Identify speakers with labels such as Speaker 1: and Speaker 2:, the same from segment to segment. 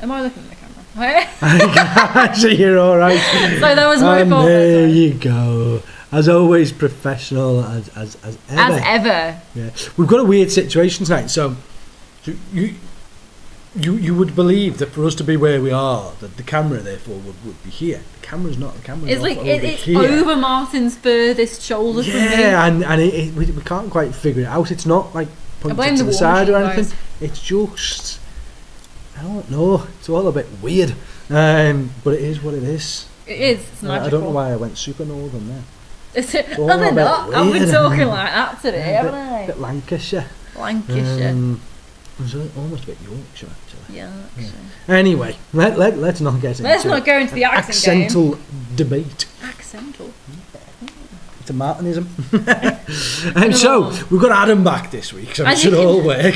Speaker 1: Am I looking at the camera?
Speaker 2: So you're all right.
Speaker 1: So that was my fault.
Speaker 2: There you go. As always, professional as ever.
Speaker 1: As ever.
Speaker 2: Yeah, we've got a weird situation tonight. So you would believe that for us to be where we are, that the camera therefore would be here. The camera's not. The camera's
Speaker 1: It's
Speaker 2: not
Speaker 1: like it's
Speaker 2: here.
Speaker 1: Over Martin's furthest shoulder from me.
Speaker 2: Yeah, and we can't quite figure it out. It's not like pointed to the side or anything.
Speaker 1: Guys.
Speaker 2: It's just, I don't know. It's all a bit weird, but it is what it is.
Speaker 1: It is. It's magical.
Speaker 2: I don't know why I went super northern there.
Speaker 1: It's all a not. I've been talking like that today, haven't I?
Speaker 2: A bit Lancashire.
Speaker 1: Lancashire.
Speaker 2: It's almost a bit Yorkshire, actually.
Speaker 1: Yeah.
Speaker 2: Anyway, let's not get into
Speaker 1: Let's not go into the
Speaker 2: accental debate.
Speaker 1: Accental.
Speaker 2: It's a Martinism. So we've got Adam back this week, so it should all work.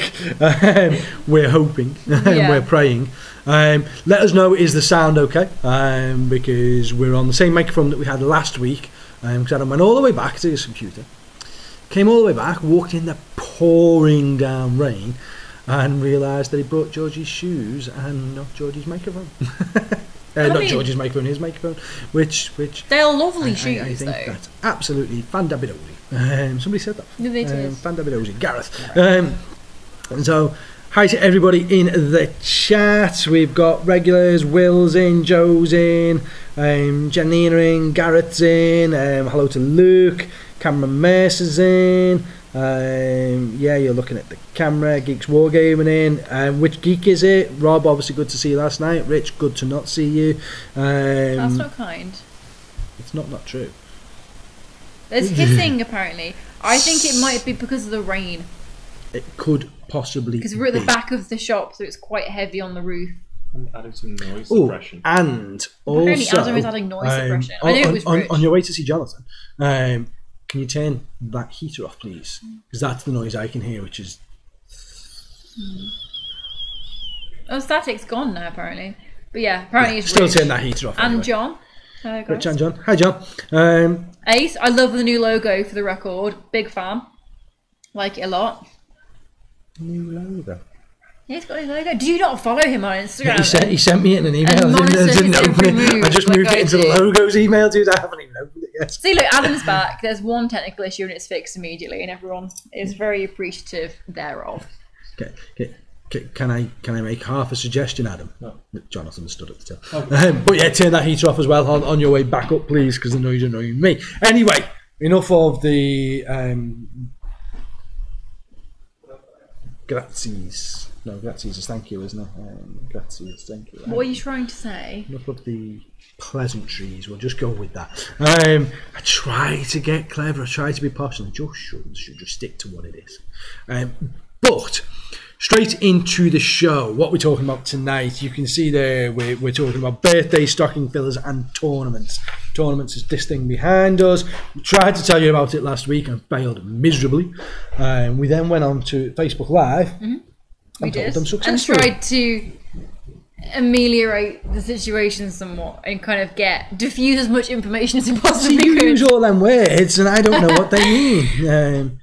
Speaker 2: We're hoping, we're praying. Let us know, is the sound okay? Because we're on the same microphone that we had last week. Because Adam went all the way back to his computer, came all the way back, walked in the pouring down rain, and realised that he brought Georgie's shoes and not Georgie's microphone. Not Georgie's microphone, his microphone. Which
Speaker 1: they're lovely shoes.
Speaker 2: I think that's absolutely fandabidozy. Somebody said that.
Speaker 1: No, they did.
Speaker 2: Fandabidozy, Gareth. And so, hi to everybody in the chat. We've got regulars, Will's in, Joe's in, Janina in, Garrett's in. Hello to Luke. Cameron Mercer's in. You're looking at the camera. Geeks Wargaming in. Which geek is it? Rob, obviously good to see you last night. Rich, good to not see you.
Speaker 1: That's not kind.
Speaker 2: It's not true.
Speaker 1: There's hissing apparently. I think it might be because of the rain.
Speaker 2: It could possibly
Speaker 1: because we're at the back of the shop, so it's quite heavy on the roof.
Speaker 3: I'm adding some noise suppression.
Speaker 2: And
Speaker 1: apparently
Speaker 2: also,
Speaker 1: Adam is adding noise suppression. I knew it was Rich.
Speaker 2: On your way to see Jonathan, can you turn that heater off, please? Because that's the noise I can hear, which is...
Speaker 1: Oh, static's gone now, apparently. But yeah, apparently it's
Speaker 2: still
Speaker 1: Rich.
Speaker 2: turn that heater off.
Speaker 1: And
Speaker 2: anyway.
Speaker 1: John. Hello, guys.
Speaker 2: Rich and John. Hi, John.
Speaker 1: Ace, I love the new logo for the record. Big fan. Like it a lot.
Speaker 2: New logo.
Speaker 1: Yeah, he's got a logo. Do you not follow him on Instagram?
Speaker 2: He sent me it in an email. I didn't open it. I just moved it into the logos email, dude. I haven't even opened it yet.
Speaker 1: See, look, Adam's back. There's one technical issue and it's fixed immediately, and everyone is very appreciative thereof.
Speaker 2: Okay. Can I make half a suggestion, Adam?
Speaker 3: No.
Speaker 2: Jonathan stood at the tail. Okay. But yeah, turn that heater off as well on your way back up, please, because the noise is annoying me. Anyway, enough of the grazies. No, grazies is thank you, isn't it? Grazies, thank you.
Speaker 1: What are you trying to say?
Speaker 2: Enough of the pleasantries. We'll just go with that. I try to get clever. I try to be posh, and I just should just stick to what it is. But straight into the show. What we're talking about tonight, you can see there we're talking about birthday stocking fillers and tournaments. Tournaments is this thing behind us. We tried to tell you about it last week and failed miserably. We then went on to Facebook Live.
Speaker 1: Mm-hmm. We
Speaker 2: and
Speaker 1: did.
Speaker 2: Told them successfully.
Speaker 1: And tried to ameliorate the situation somewhat and kind of diffuse as much information as we possibly could.
Speaker 2: You use all them words and I don't know what they mean.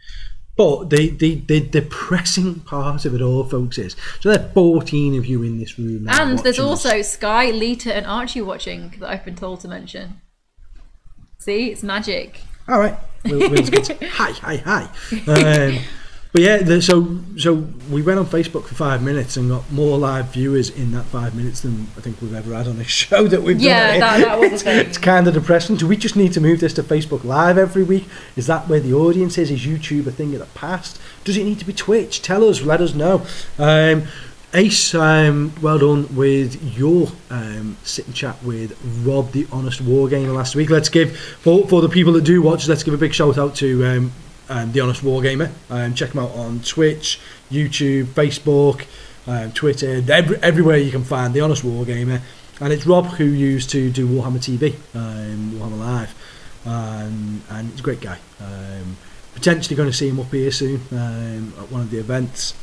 Speaker 2: But the depressing part of it all, folks, is so there are 14 of you in this room now.
Speaker 1: And there's also Sky, Lita, and Archie watching that I've been told to mention. See, it's magic.
Speaker 2: All right. Hi. But yeah, so we went on Facebook for 5 minutes and got more live viewers in that 5 minutes than I think we've ever had on this show that we've done.
Speaker 1: Yeah, that was the thing.
Speaker 2: It's kind of depressing. Do we just need to move this to Facebook Live every week? Is that where the audience is? Is YouTube a thing of the past? Does it need to be Twitch? Tell us, let us know. Ace, well done with your sit and chat with Rob, the Honest Wargamer, last week. Let's give, for the people that do watch, let's give a big shout out to the Honest Wargamer. Check him out on Twitch, YouTube, Facebook, Twitter, everywhere you can find the Honest Wargamer. And it's Rob who used to do Warhammer TV, Warhammer Live, and he's a great guy. Potentially going to see him up here soon at one of the events.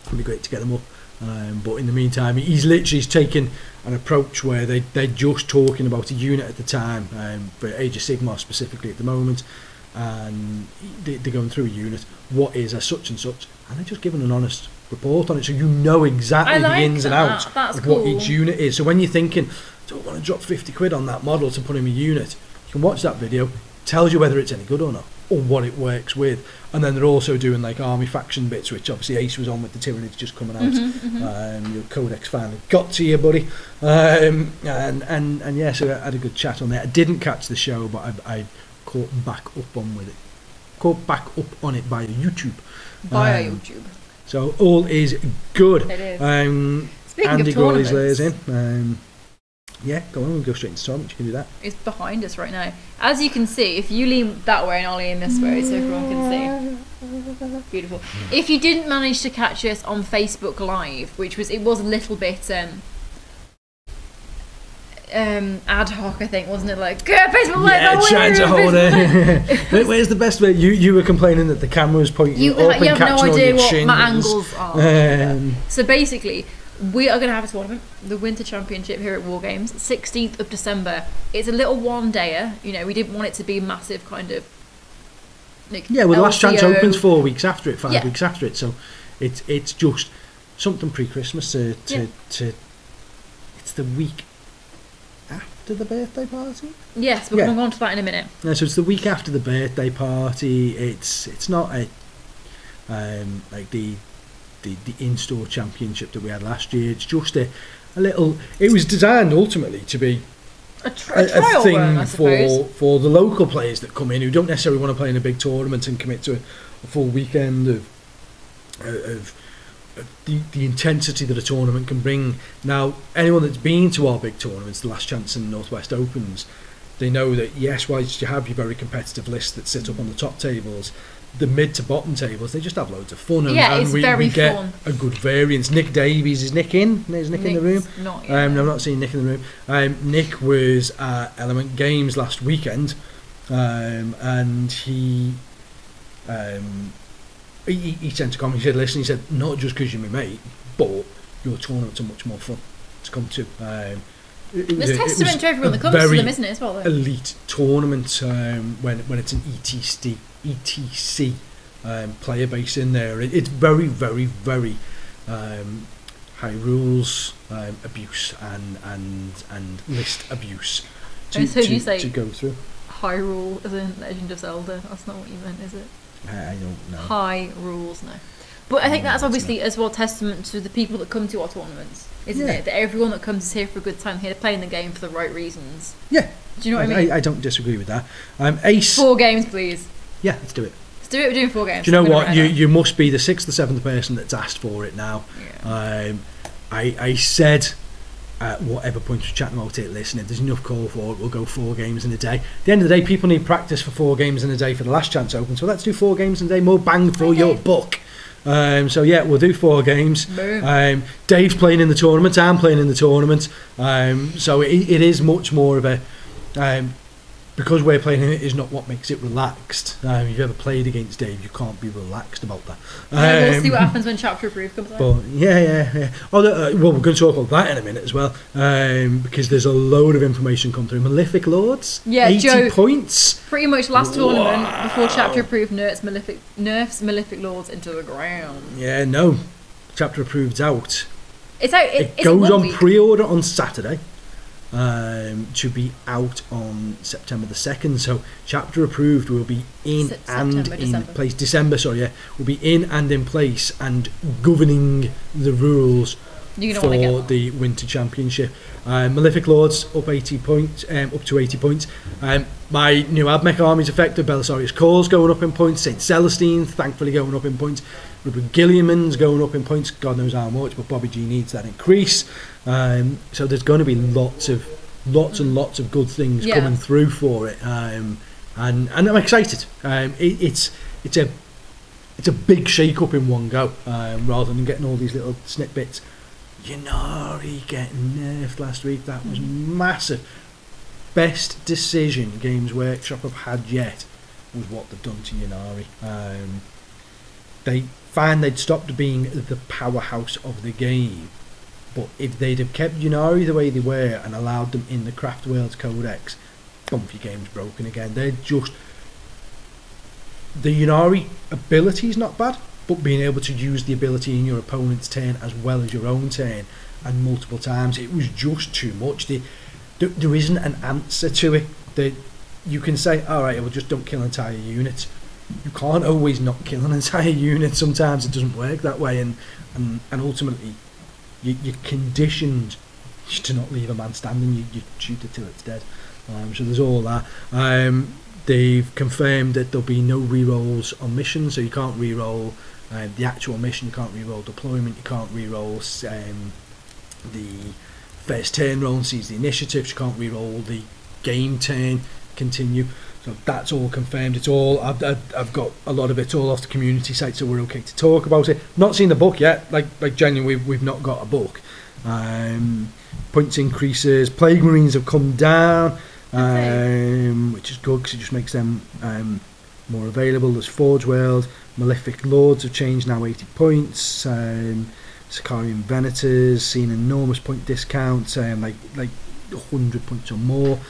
Speaker 2: It'd be great to get them up. But in the meantime, he's literally taken an approach where they're just talking about a unit at the time, for Age of Sigmar specifically at the moment, and they're going through a unit, what is a such and such, and they're just giving an honest report on it, so you know exactly the ins and outs of what each unit is. So when you're thinking, do I want to drop 50 quid on that model to put in a unit, you can watch that video. Tells you whether it's any good or not, or what it works with. And then they're also doing like army faction bits, which obviously Ace was on with the Tyranids just coming out. Your Codex finally got to you, buddy. And yeah, so I had a good chat on there. I didn't catch the show, but I caught back up on with it. Caught back up on it via YouTube.
Speaker 1: Via YouTube.
Speaker 2: So all is good.
Speaker 1: It is. Speaking
Speaker 2: Andy
Speaker 1: of tournaments,
Speaker 2: Grawley's in. Yeah, go on, we'll go straight into tournament. You can do that.
Speaker 1: It's behind us right now. As you can see, if you lean that way and I'll lean this way so everyone can see. Beautiful. If you didn't manage to catch us on Facebook Live, it was a little bit ad hoc, I think, wasn't it? Like, Facebook Live,
Speaker 2: yeah, trying to hold it. Where's the best way? You were complaining that the camera was pointing
Speaker 1: you
Speaker 2: up and
Speaker 1: have no
Speaker 2: catching
Speaker 1: idea
Speaker 2: all your
Speaker 1: what
Speaker 2: shins.
Speaker 1: my angles are. So basically, we are going to have a tournament, the Winter Championship here at War Games, 16th of December. It's a little one-dayer. You know, we didn't want it to be massive kind of... Like,
Speaker 2: yeah, well, the last chance opens 4 weeks after it, 5
Speaker 1: Yeah.
Speaker 2: weeks after it. So it's just something pre-Christmas to it's the week after the birthday party?
Speaker 1: Yes, we're going to go on to that in a minute.
Speaker 2: Yeah, so it's the week after the birthday party. It's not a like the in-store championship that we had last year. It's just a little... It was designed ultimately to be
Speaker 1: a trial
Speaker 2: thing
Speaker 1: run, I suppose.
Speaker 2: for the local players that come in who don't necessarily want to play in a big tournament and commit to a full weekend of the intensity that a tournament can bring. Now, anyone that's been to our big tournaments, the Last Chance and Northwest Opens, they know that, yes, whilst you have your very competitive lists that sit up on the top tables, the mid to bottom tables, they just have loads of fun. And
Speaker 1: it's
Speaker 2: we
Speaker 1: very
Speaker 2: get
Speaker 1: fun.
Speaker 2: A good variance. Nick Davies, is Nick in? Is Nick in the room?
Speaker 1: Not yet.
Speaker 2: No, I'm not seeing Nick in the room. Nick was at Element Games last weekend, and he sent a comment. He said, listen, he said, not just because you're my mate, but your tournaments are much more fun to come to.
Speaker 1: There's testament to everyone that comes to them, isn't it, as well? Though?
Speaker 2: Elite tournament when it's an ETC player base in there. It's very, very, very high rules abuse and list abuse to go through.
Speaker 1: High rule as in Legend of Zelda. That's not what you meant, is it?
Speaker 2: I don't know.
Speaker 1: High rules, no. But I think that's obviously as well testament to the people that come to our tournaments, isn't it? That everyone that comes is here for a good time, here to play in the game for the right reasons.
Speaker 2: Yeah.
Speaker 1: Do you know what I mean?
Speaker 2: I don't disagree with that. Ace.
Speaker 1: 4 games, please.
Speaker 2: Yeah, let's do it.
Speaker 1: Let's do it. We're doing 4 games.
Speaker 2: Do you know what? You must be the 6th or 7th person that's asked for it now.
Speaker 1: Yeah.
Speaker 2: I said at whatever point we're chatting about it, listen, if there's enough call for it, we'll go 4 games in a day. At the end of the day, people need practice for 4 games in a day for the Last Chance Open, so let's do 4 games in a day, more bang for your buck. So yeah, we'll do 4 games. Dave's playing in the tournament, I'm playing in the tournament, so it is much more of a because we're playing in it is not what makes it relaxed. If you've ever played against Dave, you can't be relaxed about that.
Speaker 1: We'll see what happens when Chapter Approved comes out.
Speaker 2: But yeah. Well, we're going to talk about that in a minute as well, because there's a load of information come through. Malefic Lords, 80
Speaker 1: Joe,
Speaker 2: points.
Speaker 1: Pretty much last tournament before Chapter Approved nerfs Malefic Lords into the ground.
Speaker 2: Yeah, no, Chapter Approved's out.
Speaker 1: It's out.
Speaker 2: It goes on pre-order on Saturday. To be out on September the 2nd, so Chapter Approved will be in place. December, sorry, yeah, will be in and in place and governing the rules for the Winter Championship. Malefic Lords up 80 points, up to 80 points. My new Admech army's affected. Belisarius Call's going up in points. St. Celestine, thankfully, going up in points. Rupert Gilliaman's going up in points. God knows how much, but Bobby G needs that increase. So there's going to be lots and lots of good things coming through for it. And I'm excited. It's a big shake-up in one go, rather than getting all these little snippets. Yannari getting nerfed last week, that was massive. Best decision Games Workshop have had yet was what they've done to Yannari. They found they'd stopped being the powerhouse of the game, but if they'd have kept Yannari the way they were and allowed them in the Craft Worlds Codex, bump, your game's broken again. They're just... The Yannari ability's not bad. but being able to use the ability in your opponent's turn as well as your own turn, and multiple times, it was just too much. There isn't an answer to it. You can say, all right, well, just don't kill entire units. You can't always not kill an entire unit. Sometimes it doesn't work that way, and ultimately you're conditioned to not leave a man standing. You shoot it till it's dead. So there's all that. They've confirmed that there'll be no rerolls on missions, so you can't reroll the actual mission, you can't reroll deployment, you can't reroll the first turn roll and seize the initiatives, you can't reroll the game turn continue. So that's all confirmed. It's all I've got a lot of it all off the community site, so we're okay to talk about it. Not seen the book yet. Like genuinely, we've not got a book. Points increases. Plague Marines have come down, which is good because it just makes them more available. There's Forge World. Malefic Lords have changed now 80 points. Sicarian Venators seen enormous point discounts, like 100 points or more.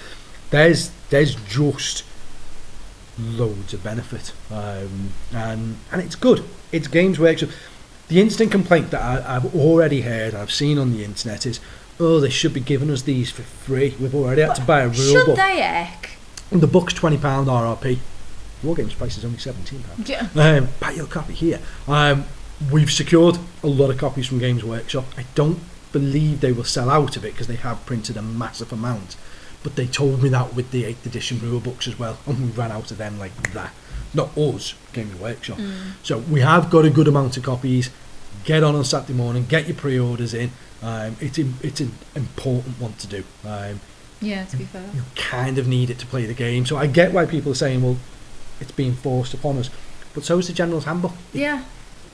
Speaker 2: There's just loads of benefit, and it's good. It's Games Workshop. The instant complaint that I've already heard, I've seen on the internet is, oh, they should be giving us these for free. We've already had to buy a rule
Speaker 1: should
Speaker 2: book.
Speaker 1: Should they, heck?
Speaker 2: The book's £20 RRP. Wargames price is only £17.
Speaker 1: Yeah.
Speaker 2: Buy your copy here. We've secured a lot of copies from Games Workshop. I don't believe they will sell out of it because they have printed a massive amount. But they told me that with the 8th edition rule books as well, and we ran out of them like that. Not us, Games Workshop. So we have got a good amount of copies. Get on Saturday morning, get your pre-orders in. It's an important one to do.
Speaker 1: Yeah, to be fair.
Speaker 2: You kind of need it to play the game. So I get why people are saying, well, it's being forced upon us. But so is the General's Handbook.
Speaker 1: Yeah.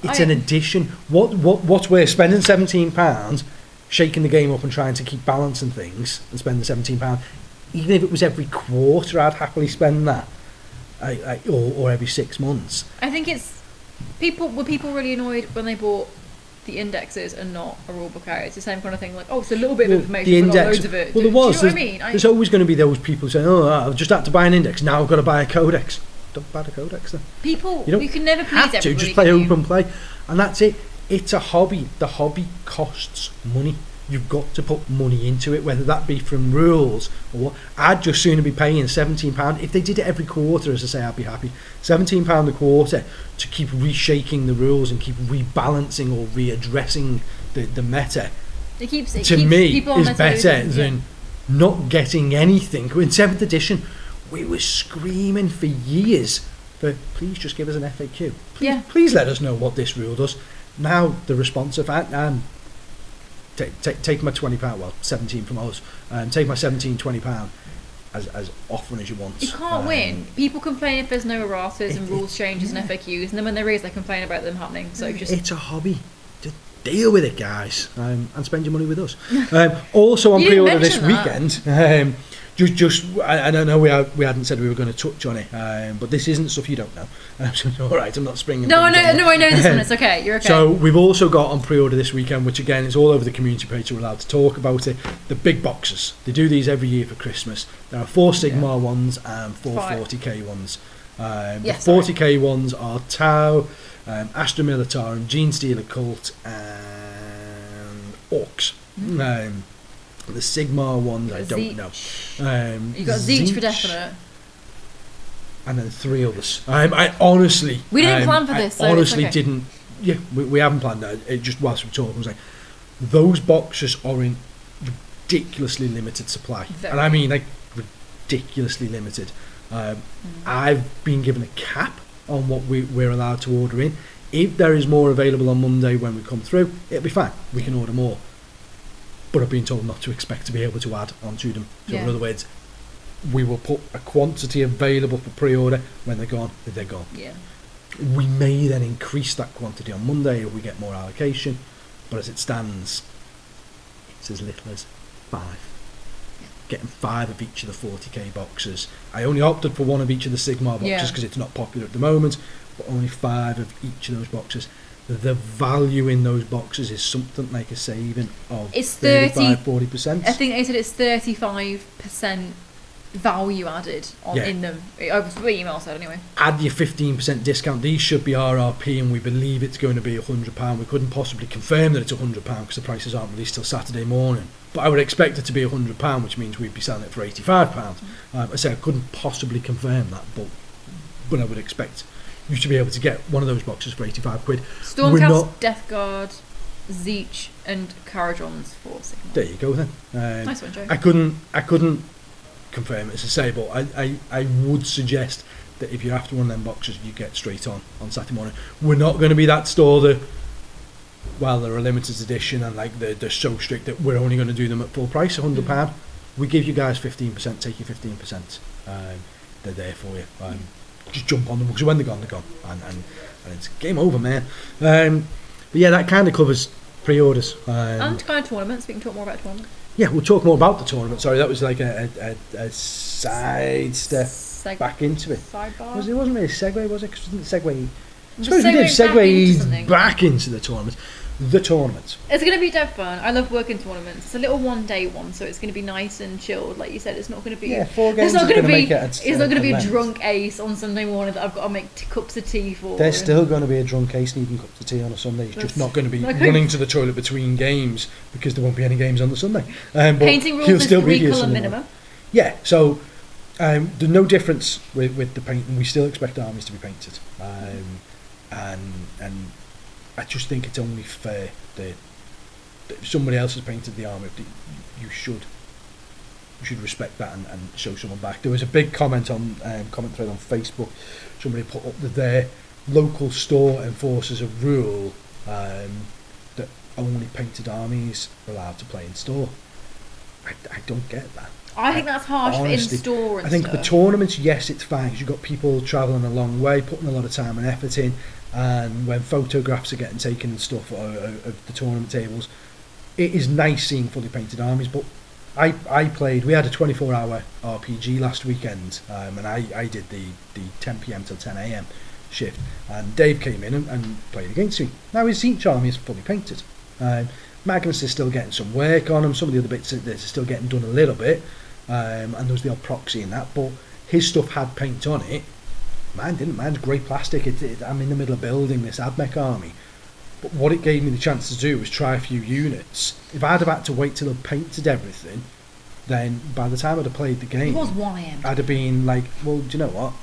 Speaker 2: It's an addition. What we're spending £17, shaking the game up and trying to keep balance and things, and spending £17, even if it was every quarter, I'd happily spend that, or every 6 months.
Speaker 1: I think it's people really annoyed when they bought the indexes and not a rulebook out. It's the same kind of thing, like, oh, it's a little bit of information,
Speaker 2: the
Speaker 1: but
Speaker 2: index,
Speaker 1: not loads of it.
Speaker 2: Well,
Speaker 1: do you know what I mean?
Speaker 2: There's always going to be those people saying, oh, I've just had to buy an index, now I've got to buy a codex. Don't buy the codex then.
Speaker 1: People, you can never please
Speaker 2: have to, just play open play, and that's it. It's a hobby. The hobby costs money. You've got to put money into it, whether that be from rules or what. I'd just sooner be paying £17. If they did it every quarter, as I say, I'd be happy. £17 a quarter to keep reshaping the rules and keep rebalancing or readdressing the meta.
Speaker 1: It keeps
Speaker 2: me is better than not getting anything. In 7th edition, we were screaming for years for, please just give us an FAQ. Please let us know what this rule does. Now the response of take my £20, well, 17 from us, take my £17, £20 as often as you want.
Speaker 1: You can't win. People complain if there's no erratas and rules changes and FAQs, and then when there is, they complain about them happening. So
Speaker 2: it's a hobby. Just deal with it, guys, and spend your money with us. Also on pre-order this weekend. I don't know, we hadn't said we were going to touch on it, but this isn't stuff you don't know. So all right, I'm not springing.
Speaker 1: No, I know this one. It's okay. You're okay.
Speaker 2: So we've also got on pre-order this weekend, which again is all over the community page, so we're allowed to talk about it. The big boxes. They do these every year for Christmas. There are 4 Sigmar ones and 4 40k ones. The 40k ones are Tau, Astra Militarum, Gene Stealer Cult, and Orcs. The Sigmar ones, I don't know.
Speaker 1: You got Zeech for definite.
Speaker 2: And then 3 others. I honestly...
Speaker 1: We didn't plan for this,
Speaker 2: I honestly didn't... Yeah, we haven't planned that. It just whilst we were talking, I was like, those boxes are in ridiculously limited supply. And I mean, like, ridiculously limited. I've been given a cap on what we're allowed to order in. If there is more available on Monday when we come through, it'll be fine. We can order more. But I've been told not to expect to be able to add onto them. So in other words, we will put a quantity available for pre-order. When they're gone, they're gone. Yeah. We may then increase that quantity on Monday if we get more allocation. But as it stands, it's as little as 5. Getting 5 of each of the 40k boxes. I only opted for 1 of each of the Sigmar boxes because it's not popular at the moment. But only 5 of each of those boxes. The value in those boxes is something like a saving of 35-40%.
Speaker 1: I think they said it's 35% value added in them. Over the email said anyway.
Speaker 2: Add your 15% discount. These should be RRP, and we believe it's going to be £100. We couldn't possibly confirm that it's £100 because the prices aren't released till Saturday morning. But I would expect it to be £100, which means we'd be selling it for £85. I say I couldn't possibly confirm that, but I would expect you to be able to get one of those boxes for £85.
Speaker 1: Stormcast, Death Guard, Zeech, and Karajon's for Sigma.
Speaker 2: There you go then.
Speaker 1: Nice one, Joe.
Speaker 2: I couldn't confirm it, as I say, but I would suggest that if you're after one of them boxes, you get straight on Saturday morning. We're not going to be that store that, well, they're a limited edition and like they're so strict that we're only going to do them at full price, £100. We give you guys 15%, take your 15%. They're there for you. Just jump on them, because when they're gone, and it's game over, man. But yeah, that kind of covers pre-orders.
Speaker 1: And kind of tournaments. We can talk more about tournaments.
Speaker 2: Yeah, we'll talk more about the tournament. Sorry, that was like a side step back into it.
Speaker 1: Sidebar?
Speaker 2: It wasn't really a segue, was it? Because it wasn't segue. I
Speaker 1: Just
Speaker 2: suppose we did
Speaker 1: segue
Speaker 2: segue back into the tournament. The tournament.
Speaker 1: It's going to be dead fun. I love working tournaments. It's a little one-day one, so it's going to be nice and chilled. Like you said, it's not going to be.
Speaker 2: Yeah, 4 games.
Speaker 1: It's not going to be.
Speaker 2: It's
Speaker 1: not going to be a drunk ace on Sunday morning that I've got to make cups of tea for.
Speaker 2: There's still going to be a drunk ace needing cups of tea on a Sunday. It's just not going to be running to the toilet between games because there won't be any games on the Sunday. But
Speaker 1: painting rules is 3 colour minimum.
Speaker 2: Yeah, so there's no difference with the painting. We still expect armies to be painted, and I just think it's only fair that if somebody else has painted the army, you should respect that and show someone back. There was a big comment on comment thread on Facebook. Somebody put up that their local store enforces a rule that only painted armies are allowed to play in store. I don't get that.
Speaker 1: I think that's harsh honestly, for in-store and
Speaker 2: I think
Speaker 1: stuff.
Speaker 2: for tournaments, yes, it's fine, because you've got people travelling a long way, putting a lot of time and effort in, and when photographs are getting taken and stuff of the tournament tables, it is nice seeing fully painted armies. But we had a 24-hour RPG last weekend, and I did the 10 PM till 10 AM shift, and Dave came in and played against me. Now his Zeech army is fully painted. Magnus is still getting some work on him, some of the other bits are still getting done a little bit, and there was the odd proxy in that, but his stuff had paint on it. Mine didn't. Mine's grey plastic. I'm in the middle of building this Admech army, but what it gave me the chance to do was try a few units. If I'd have had to wait till I'd painted everything, then by the time I'd have played the game,
Speaker 1: it was 1 AM.
Speaker 2: I'd have been like, well, do you know what?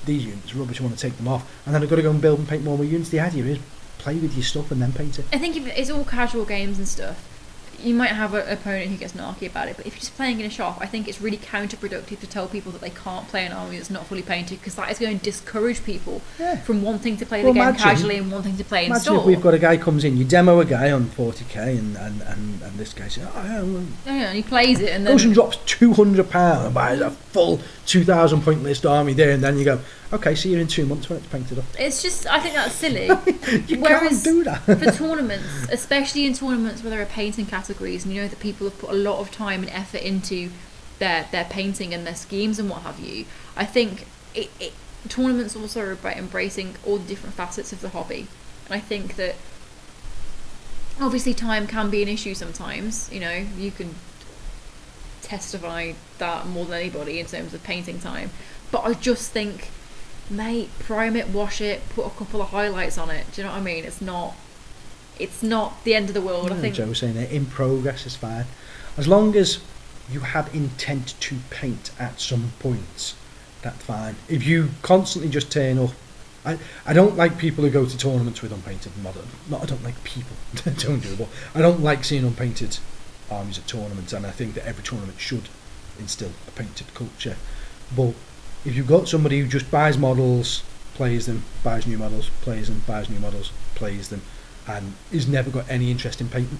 Speaker 2: These units are rubbish, I want to take them off, and then I've got to go and build and paint more units. The idea is play with your stuff and then paint it.
Speaker 1: I think if it's all casual games and stuff, you might have an opponent who gets narky about it, but if you're just playing in a shop, I think it's really counterproductive to tell people that they can't play an army that's not fully painted, because that is going to discourage people from wanting to play the game casually and wanting to play in store.
Speaker 2: Imagine if we've got a guy comes in, you demo a guy on 40k and this guy says,
Speaker 1: and he plays it and then
Speaker 2: goes and drops £200 and buys a full 2,000 point list army there, and then you go, okay, see you in 2 months when it's painted up.
Speaker 1: It's just, I think that's silly.
Speaker 2: Can't do that.
Speaker 1: For tournaments, especially in tournaments where there are painting categories, and you know that people have put a lot of time and effort into their painting and their schemes and what have you, I think tournaments also are about embracing all the different facets of the hobby. And I think that obviously time can be an issue sometimes. You know, you can testify that more than anybody in terms of painting time, but I just think, mate, prime it, wash it, put a couple of highlights on it. Do you know what I mean? It's not the end of the world. I think
Speaker 2: Joe was saying that in progress is fine, as long as you have intent to paint at some point. That's fine. If you constantly just turn up, I don't like people who go to tournaments with unpainted models. I don't like people. Don't do it. But I don't like seeing unpainted armies at tournaments, and I think that every tournament should instill a painted culture. But if you've got somebody who just buys models, plays them, buys new models, plays them, buys new models, plays them, and has never got any interest in painting,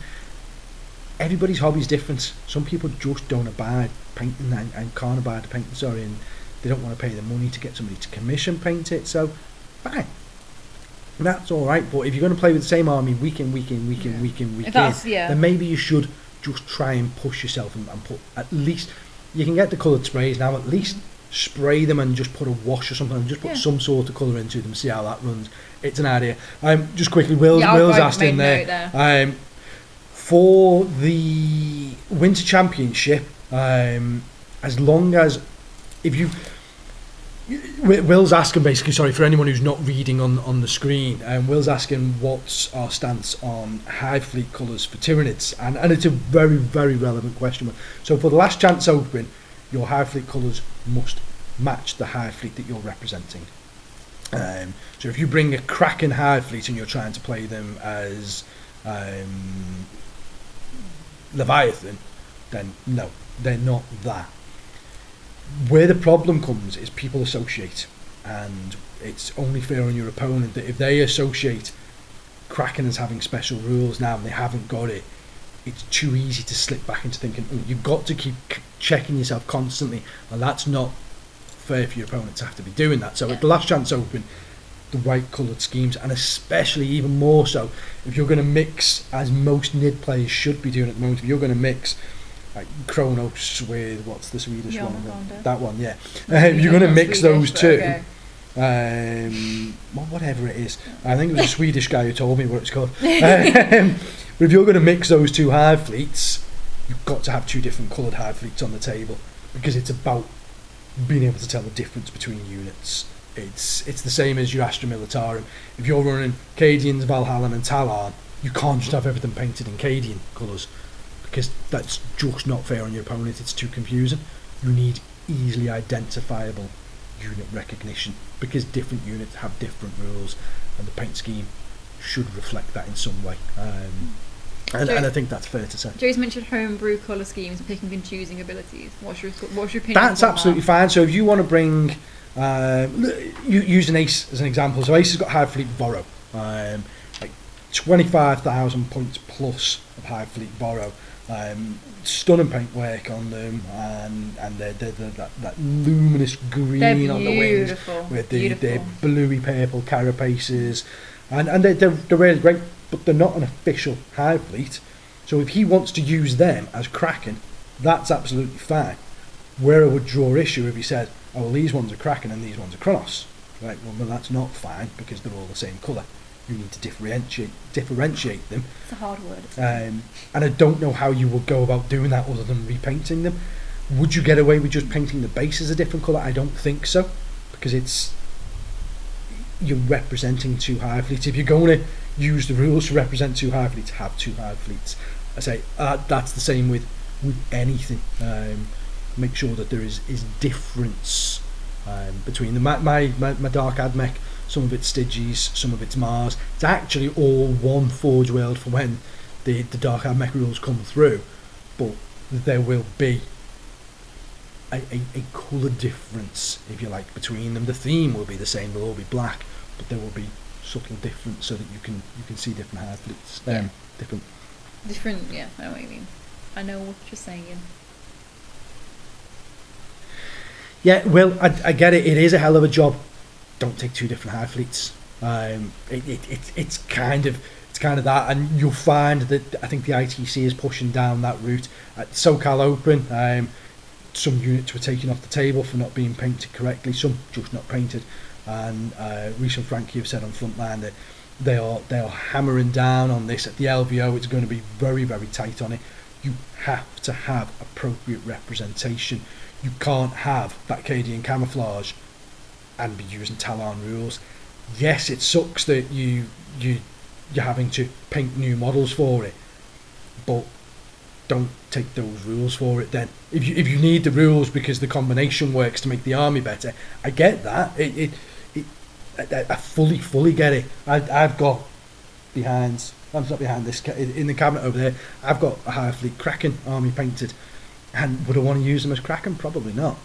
Speaker 2: everybody's hobby is different. Some people just don't abide painting and can't abide the painting, and they don't want to pay the money to get somebody to commission paint it, so fine. That's alright, but if you're going to play with the same army week in, then maybe you should just try and push yourself and put, at least, you can get the coloured sprays now, at least spray them and just put a wash or something and just put some sort of colour into them, see how that runs. It's an idea. Just quickly, Will's asked in there. For the Winter Championship, as long as if you Will's asking basically, sorry for anyone who's not reading on the screen, Will's asking what's our stance on Hive Fleet colours for Tyranids, and it's a very, very relevant question. So for the Last Chance Open, your Hive Fleet colours must match the Hive Fleet that you're representing. So if you bring a Kraken Hive Fleet and you're trying to play them as Leviathan, then no, they're not that. Where the problem comes is people associate, and it's only fair on your opponent that if they associate Kraken as having special rules now and they haven't got it, it's too easy to slip back into thinking, oh, you've got to keep checking yourself constantly, and that's not fair for your opponent to have to be doing that. So at the Last Chance Open, the right coloured schemes, and especially even more so if you're going to mix, as most NID players should be doing at the moment, if you're going to mix like Kronos with, what's the Swedish one? That one, yeah. You're going to mix those two. Whatever it is. I think it was a Swedish guy who told me what it's called. But if you're going to mix those two Hive Fleets, you've got to have two different coloured Hive Fleets on the table, because it's about being able to tell the difference between units. It's the same as your Astra Militarum. If you're running Cadians, Valhallan and Talon, you can't just have everything painted in Cadian colours, because that's just not fair on your opponent. It's too confusing. You need easily identifiable unit recognition, because different units have different rules, and the paint scheme should reflect that in some way. And I think that's fair to say. Joe's
Speaker 1: mentioned homebrew colour schemes, picking and choosing abilities. What's your opinion?
Speaker 2: That's absolutely fine. So if you want to bring, use an Ace as an example. So Ace has got Hive Fleet Borrow, like 25,000 points plus of Hive Fleet Borrow. Stunning paintwork on them, and that luminous green on the wings with their bluey purple carapaces, and they're really great, but they're not an official Hive Fleet. So if he wants to use them as Kraken, that's absolutely fine. Where I would draw issue if he said, oh, well, these ones are Kraken and these ones are Kronos, right? Well, that's not fine, because they're all the same colour. You need to differentiate them.
Speaker 1: It's a hard word.
Speaker 2: And I don't know how you would go about doing that other than repainting them. Would you get away with just painting the bases a different colour? I don't think so, because you're representing two Hive Fleets. If you're going to use the rules to represent two Hive Fleets, have two Hive Fleets. I say that's the same with anything. Make sure that there is difference between them. My Dark Admech, some of it's Styges, some of it's Mars. It's actually all one Forge World for when the Dark Admech rules come through, but there will be a colour difference, if you like, between them. The theme will be the same, they'll all be black, but there will be subtle difference so that you can see different Hive Fleets.
Speaker 1: Different, yeah, I know what you mean. I know what you're saying.
Speaker 2: Yeah, well, I get it. It is a hell of a job. Don't take two different Hive Fleets. It's kind of that, and you'll find that I think the ITC is pushing down that route. At SoCal Open, some units were taken off the table for not being painted correctly, some just not painted, and Reese and Frankie have said on Frontline that they are hammering down on this. At the LVO, it's going to be very, very tight on it. You have to have appropriate representation. You can't have that Cadian camouflage and be using Talon rules. Yes, it sucks that you're having to paint new models for it, but don't take those rules for it then. If you need the rules because the combination works to make the army better, I get that. I fully get it. I've got behind. I'm not behind this in the cabinet over there. I've got a Hive Fleet Kraken army painted, and would I want to use them as Kraken? Probably not.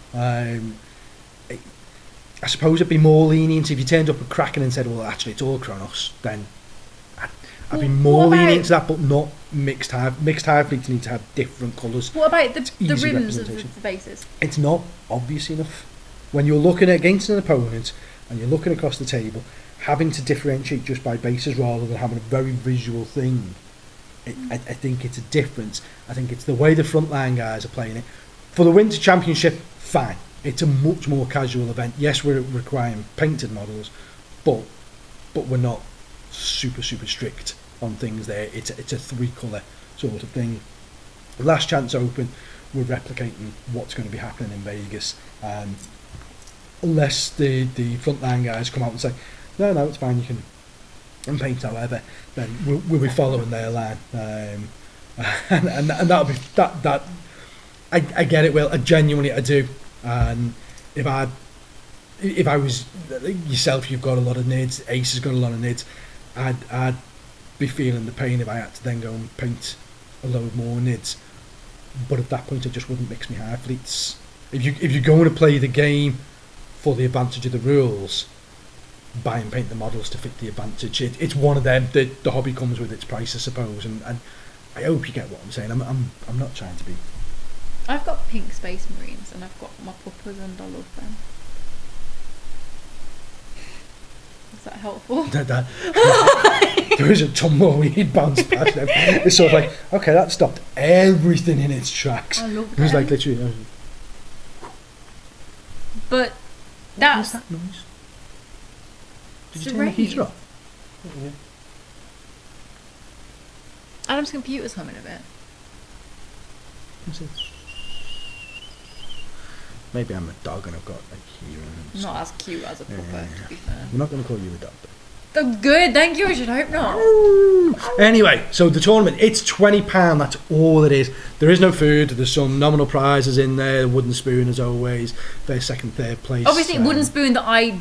Speaker 2: I suppose it'd be more lenient if you turned up with Kraken and said, well, actually it's all Kronos, then I'd be more lenient to that, but not mixed Hive. Mixed Hive Fleets need to have different colours.
Speaker 1: What about the rims of the bases?
Speaker 2: It's not obvious enough. When you're looking against an opponent and you're looking across the table, having to differentiate just by bases rather than having a very visual thing, I think it's a difference. I think it's the way the Frontline guys are playing it. For the Winter Championship, fine. It's a much more casual event. Yes, we're requiring painted models, but we're not super strict on things there. It's a three colour sort of thing. Last Chance Open, we're replicating what's going to be happening in Vegas. Unless the frontline guys come out and say, no, it's fine, you can paint however, then we'll be following their line. And that'll be that. I get it, Will. I genuinely do. And if I was yourself, you've got a lot of nids. Ace has got a lot of nids. I'd be feeling the pain if I had to then go and paint a load more nids. But at that point, I just wouldn't mix my high fleets. If you're going to play the game for the advantage of the rules, buy and paint the models to fit the advantage. It's one of them. The hobby comes with its price, I suppose. And I hope you get what I'm saying. I'm not trying to be.
Speaker 1: I've got pink Space Marines and I've got my puppers and I love them. Is that helpful?
Speaker 2: There was a ton more we need bounce past them. It's sort of like, okay, that stopped everything in its tracks.
Speaker 1: I love
Speaker 2: It was
Speaker 1: them.
Speaker 2: like literally.
Speaker 1: But that's
Speaker 2: What was that noise? Did
Speaker 1: It's
Speaker 2: you
Speaker 1: the
Speaker 2: turn the
Speaker 1: rain.
Speaker 2: heater off?
Speaker 3: Yeah.
Speaker 1: Adam's computer's humming a bit.
Speaker 2: What's it? Maybe I'm a dog and I've got like hearing. and
Speaker 1: Not
Speaker 2: stuff.
Speaker 1: as cute as a puppet,
Speaker 2: Yeah.
Speaker 1: to be fair.
Speaker 2: We're not going to call you a dog.
Speaker 1: Oh, good, thank you. I should hope not.
Speaker 2: Anyway, so the tournament, it's £20, that's all it is. There is no food, there's some nominal prizes in there, wooden spoon as always, their second, third place.
Speaker 1: Obviously, wooden spoon that I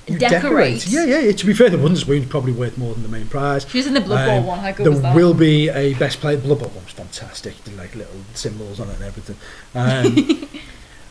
Speaker 2: you
Speaker 1: decorate.
Speaker 2: Yeah, to be fair, the wooden spoon's probably worth more than the main prize.
Speaker 1: She's in the Blood Bowl one, how good
Speaker 2: There
Speaker 1: was that?
Speaker 2: will be a best player, Blood Bowl one's fantastic, there's like little symbols on it and everything.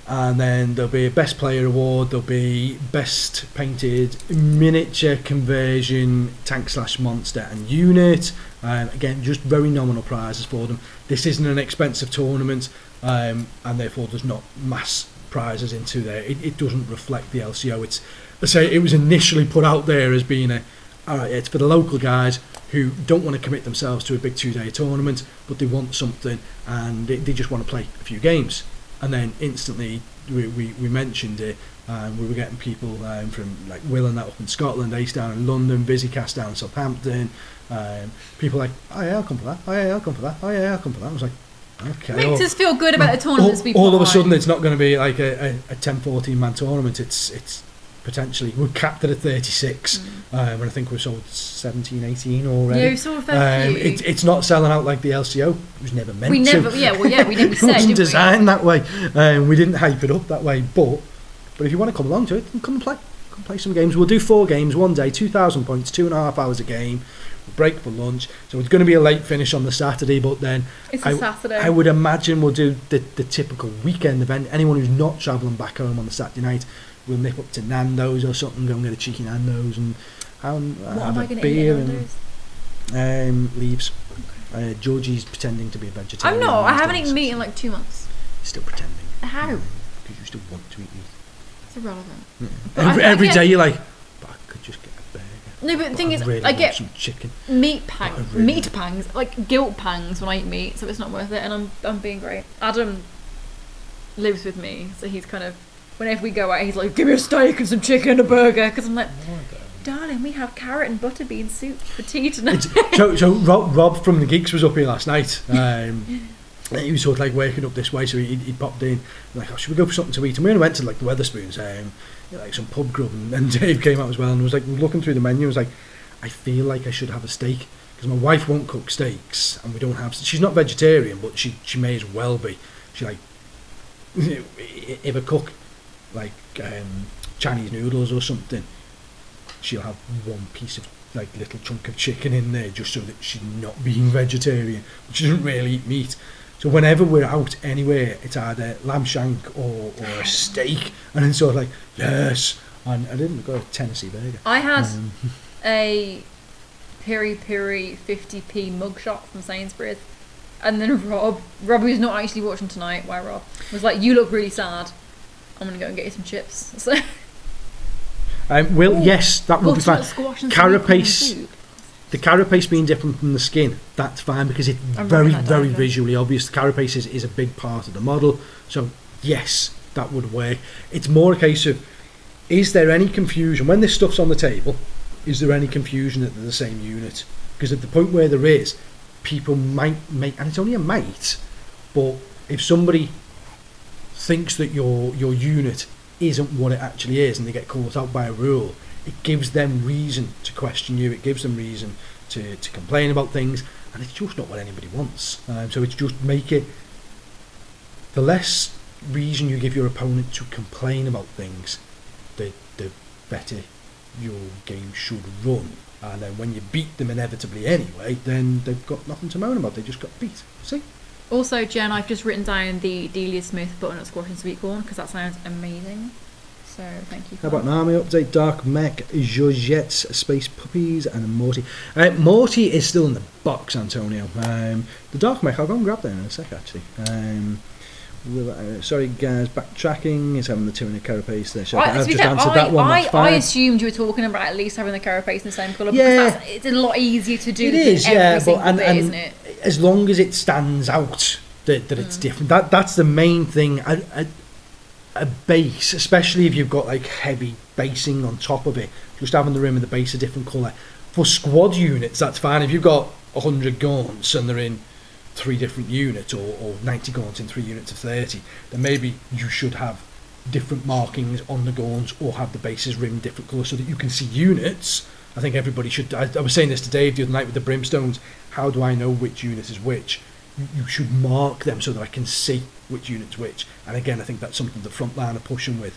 Speaker 2: And then there'll be a best player award, there'll be best painted miniature conversion tank/monster and unit. Again, just very nominal prizes for them. This isn't an expensive tournament, and therefore there's not mass prizes into there. It doesn't reflect the LCO. It was initially put out there as being alright, it's for the local guys who don't want to commit themselves to a big 2-day tournament, but they want something and they just want to play a few games. And then instantly we mentioned it, we were getting people from like Will and that up in Scotland, Ace down in London, Busycast down in Southampton, people like, oh yeah, I'll come for that, oh yeah, I'll come for that, oh yeah, I'll come for that. I was like, okay.
Speaker 1: Makes us feel good about the tournaments we
Speaker 2: all of a
Speaker 1: put
Speaker 2: sudden
Speaker 1: on.
Speaker 2: it's not going to be like a 10-14 man tournament, it's potentially, we're capped at a 36, and I think we've sold 17, 18 already.
Speaker 1: Yeah, we saw a fair few.
Speaker 2: It's not selling out like the LCO. It was never meant to.
Speaker 1: We never said,
Speaker 2: It wasn't
Speaker 1: didn't we?
Speaker 2: designed that way. We didn't hype it up that way. But if you want to come along to it, then come and play. Come play some games. We'll do 4 games one day, 2,000 points, 2.5 hours a game. We'll break for lunch. So it's going to be a late finish on the Saturday, but then
Speaker 1: It's a Saturday.
Speaker 2: I would imagine we'll do the typical weekend event. Anyone who's not travelling back home on the Saturday night, we'll nip up to Nando's or something, go and get a cheeky Nando's and
Speaker 1: What
Speaker 2: have
Speaker 1: am I
Speaker 2: a
Speaker 1: going to eat
Speaker 2: beer
Speaker 1: at
Speaker 2: and
Speaker 1: Nando's?
Speaker 2: leaves. Georgie's pretending to be a vegetarian.
Speaker 1: I'm not. I
Speaker 2: these
Speaker 1: haven't
Speaker 2: days.
Speaker 1: eaten meat in like 2 months.
Speaker 2: Still pretending.
Speaker 1: How?
Speaker 2: Because you still want to eat meat.
Speaker 1: It's irrelevant.
Speaker 2: Yeah.
Speaker 1: But I
Speaker 2: Every
Speaker 1: get-
Speaker 2: day you're like, but I could just get a burger.
Speaker 1: No, but the thing is,
Speaker 2: really
Speaker 1: I
Speaker 2: want
Speaker 1: get
Speaker 2: some chicken.
Speaker 1: meat
Speaker 2: really-
Speaker 1: pangs, like guilt pangs when I eat meat, so it's not worth it. And I'm being great. Adam lives with me, so he's kind of, whenever we go out, he's like, give me a steak and some chicken and a burger, because I'm like, darling, we have carrot and butter bean soup for tea tonight.
Speaker 2: So Rob from the Geeks was up here last night. He was sort of like waking up this way, so he popped in like, oh, should we go for something to eat? And we only went to like the Weatherspoons, like some pub grub, and Dave came out as well and was like looking through the menu. I was like, I feel like I should have a steak because my wife won't cook steaks, and we don't have. She's not vegetarian, but she may as well be. She like, if I cook like Chinese noodles or something, she'll have one piece of like little chunk of chicken in there just so that she's not being vegetarian. She doesn't really eat meat. So whenever we're out anywhere, it's either lamb shank or a steak, and then sort of like, yes. And I didn't go a Tennessee burger.
Speaker 1: I had a piri piri 50p mugshot from Sainsbury's, and then Rob who's not actually watching tonight, why Rob, was like, you look really sad, I'm going to go and get you some chips. So
Speaker 2: Yes, that will be fine.
Speaker 1: Carapace.
Speaker 2: The carapace being different from the skin, that's fine because it's very visually obvious. The carapace is a big part of the model, so yes, that would work. It's more a case of, is there any confusion when this stuff's on the table? Is there any confusion that they're the same unit? Because at the point where there is, people might make, and it's only a might, but if somebody thinks that your unit isn't what it actually is and they get caught out by a rule, it gives them reason to question you, it gives them reason to complain about things, and it's just not what anybody wants. So it's just make it, the less reason you give your opponent to complain about things, the better your game should run. And then when you beat them inevitably anyway, then they've got nothing to moan about, they just got beat. See?
Speaker 1: Also, Jen, I've just written down the Delia Smith butternut squash and sweet corn because that sounds amazing. So thank you.
Speaker 2: How about an army update? Dark Mech, Georgettes, Space Puppies, and a Morty. Morty is still in the box, Antonio. The Dark Mech, I'll go and grab that in a sec, actually. Sorry, guys, backtracking. It's having the two in a carapace there. So I've just answered that one. That's fine.
Speaker 1: I assumed you were talking about at least having the carapace in the same colour.
Speaker 2: Yeah,
Speaker 1: because it's a lot easier to do.
Speaker 2: It is, yeah, but
Speaker 1: isn't it?
Speaker 2: As long as it stands out that it's different. That's the main thing. A base, especially if you've got like heavy basing on top of it, just having the rim and the base a different colour. For squad units, that's fine. If you've got 100 gaunts and they're in 3 different units, or 90 gaunts in 3 units of 30, then maybe you should have different markings on the gaunts or have the bases rimmed different colours so that you can see units. I think everybody should. I was saying this to Dave the other night with the brimstones. How do I know which unit is which? You should mark them so that I can see which unit's which. And again, I think that's something the front line are pushing with.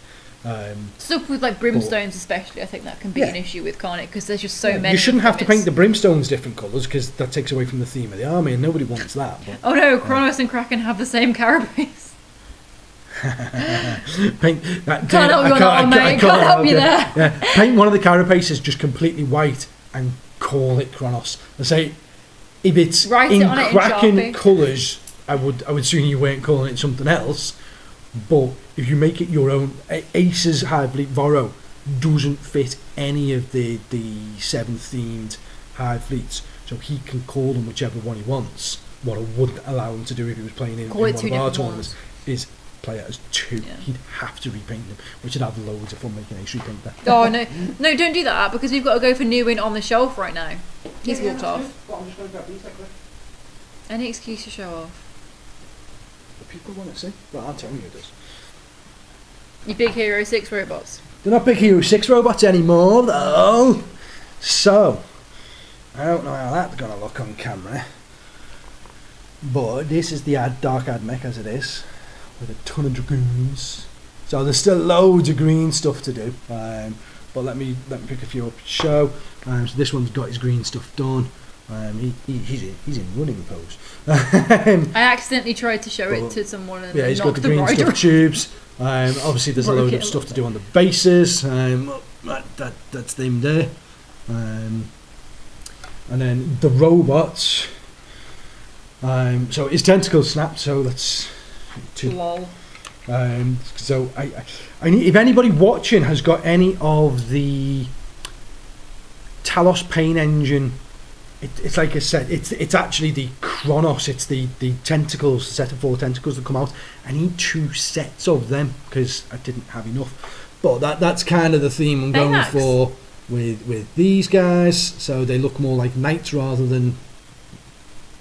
Speaker 1: Stuff with like brimstones especially, I think that can be an issue with, can't it? Because there's just so many.
Speaker 2: You shouldn't have to paint the brimstones different colours because that takes away from the theme of the army and nobody wants that. But,
Speaker 1: oh no, Kronos and Kraken have the same carapace.
Speaker 2: Paint that.
Speaker 1: Can't help you on that one, mate. Can't help you there.
Speaker 2: Yeah. Paint one of the carapaces just completely white and call it Kronos. And say, if it's in Kraken colours, I would sooner you weren't calling it something else. But if you make it your own, Ace's Hive Fleet Voro doesn't fit any of the 7 themed Hive Fleets, so he can call them whichever one he wants. What I wouldn't allow him to do if he was playing in one of our tournaments is play it as 2. Yeah. He'd have to repaint them, which would have loads of fun making Ace repaint that.
Speaker 1: Oh no, don't do that because we've got to go for new in on the shelf right now. He's walked off.
Speaker 2: Well, I'm just going to grab these quickly.
Speaker 1: Any excuse to show off.
Speaker 2: People want to see. Well, Antonio does.
Speaker 1: You big Hero 6 robots.
Speaker 2: They're not big Hero 6 robots anymore, though. So, I don't know how that's going to look on camera. But this is the Dark Ad Mech as it is, with a ton of dragoons. So there's still loads of green stuff to do. But let me pick a few up to show. So this one's got his green stuff done. He's in running pose.
Speaker 1: I accidentally tried to show it to someone and
Speaker 2: he's got the green stuff tubes. Obviously there's a load of stuff to do on the bases. That's them there. And then the robots. So his tentacles snapped. So that's two.
Speaker 1: Lol.
Speaker 2: So I need, if anybody watching has got any of the Talos Pain Engine. It's like I said, it's actually the Kronos, it's the tentacles, the set of 4 tentacles that come out. I need 2 sets of them because I didn't have enough. But that's kind of the theme I'm going for with these guys. So they look more like knights rather than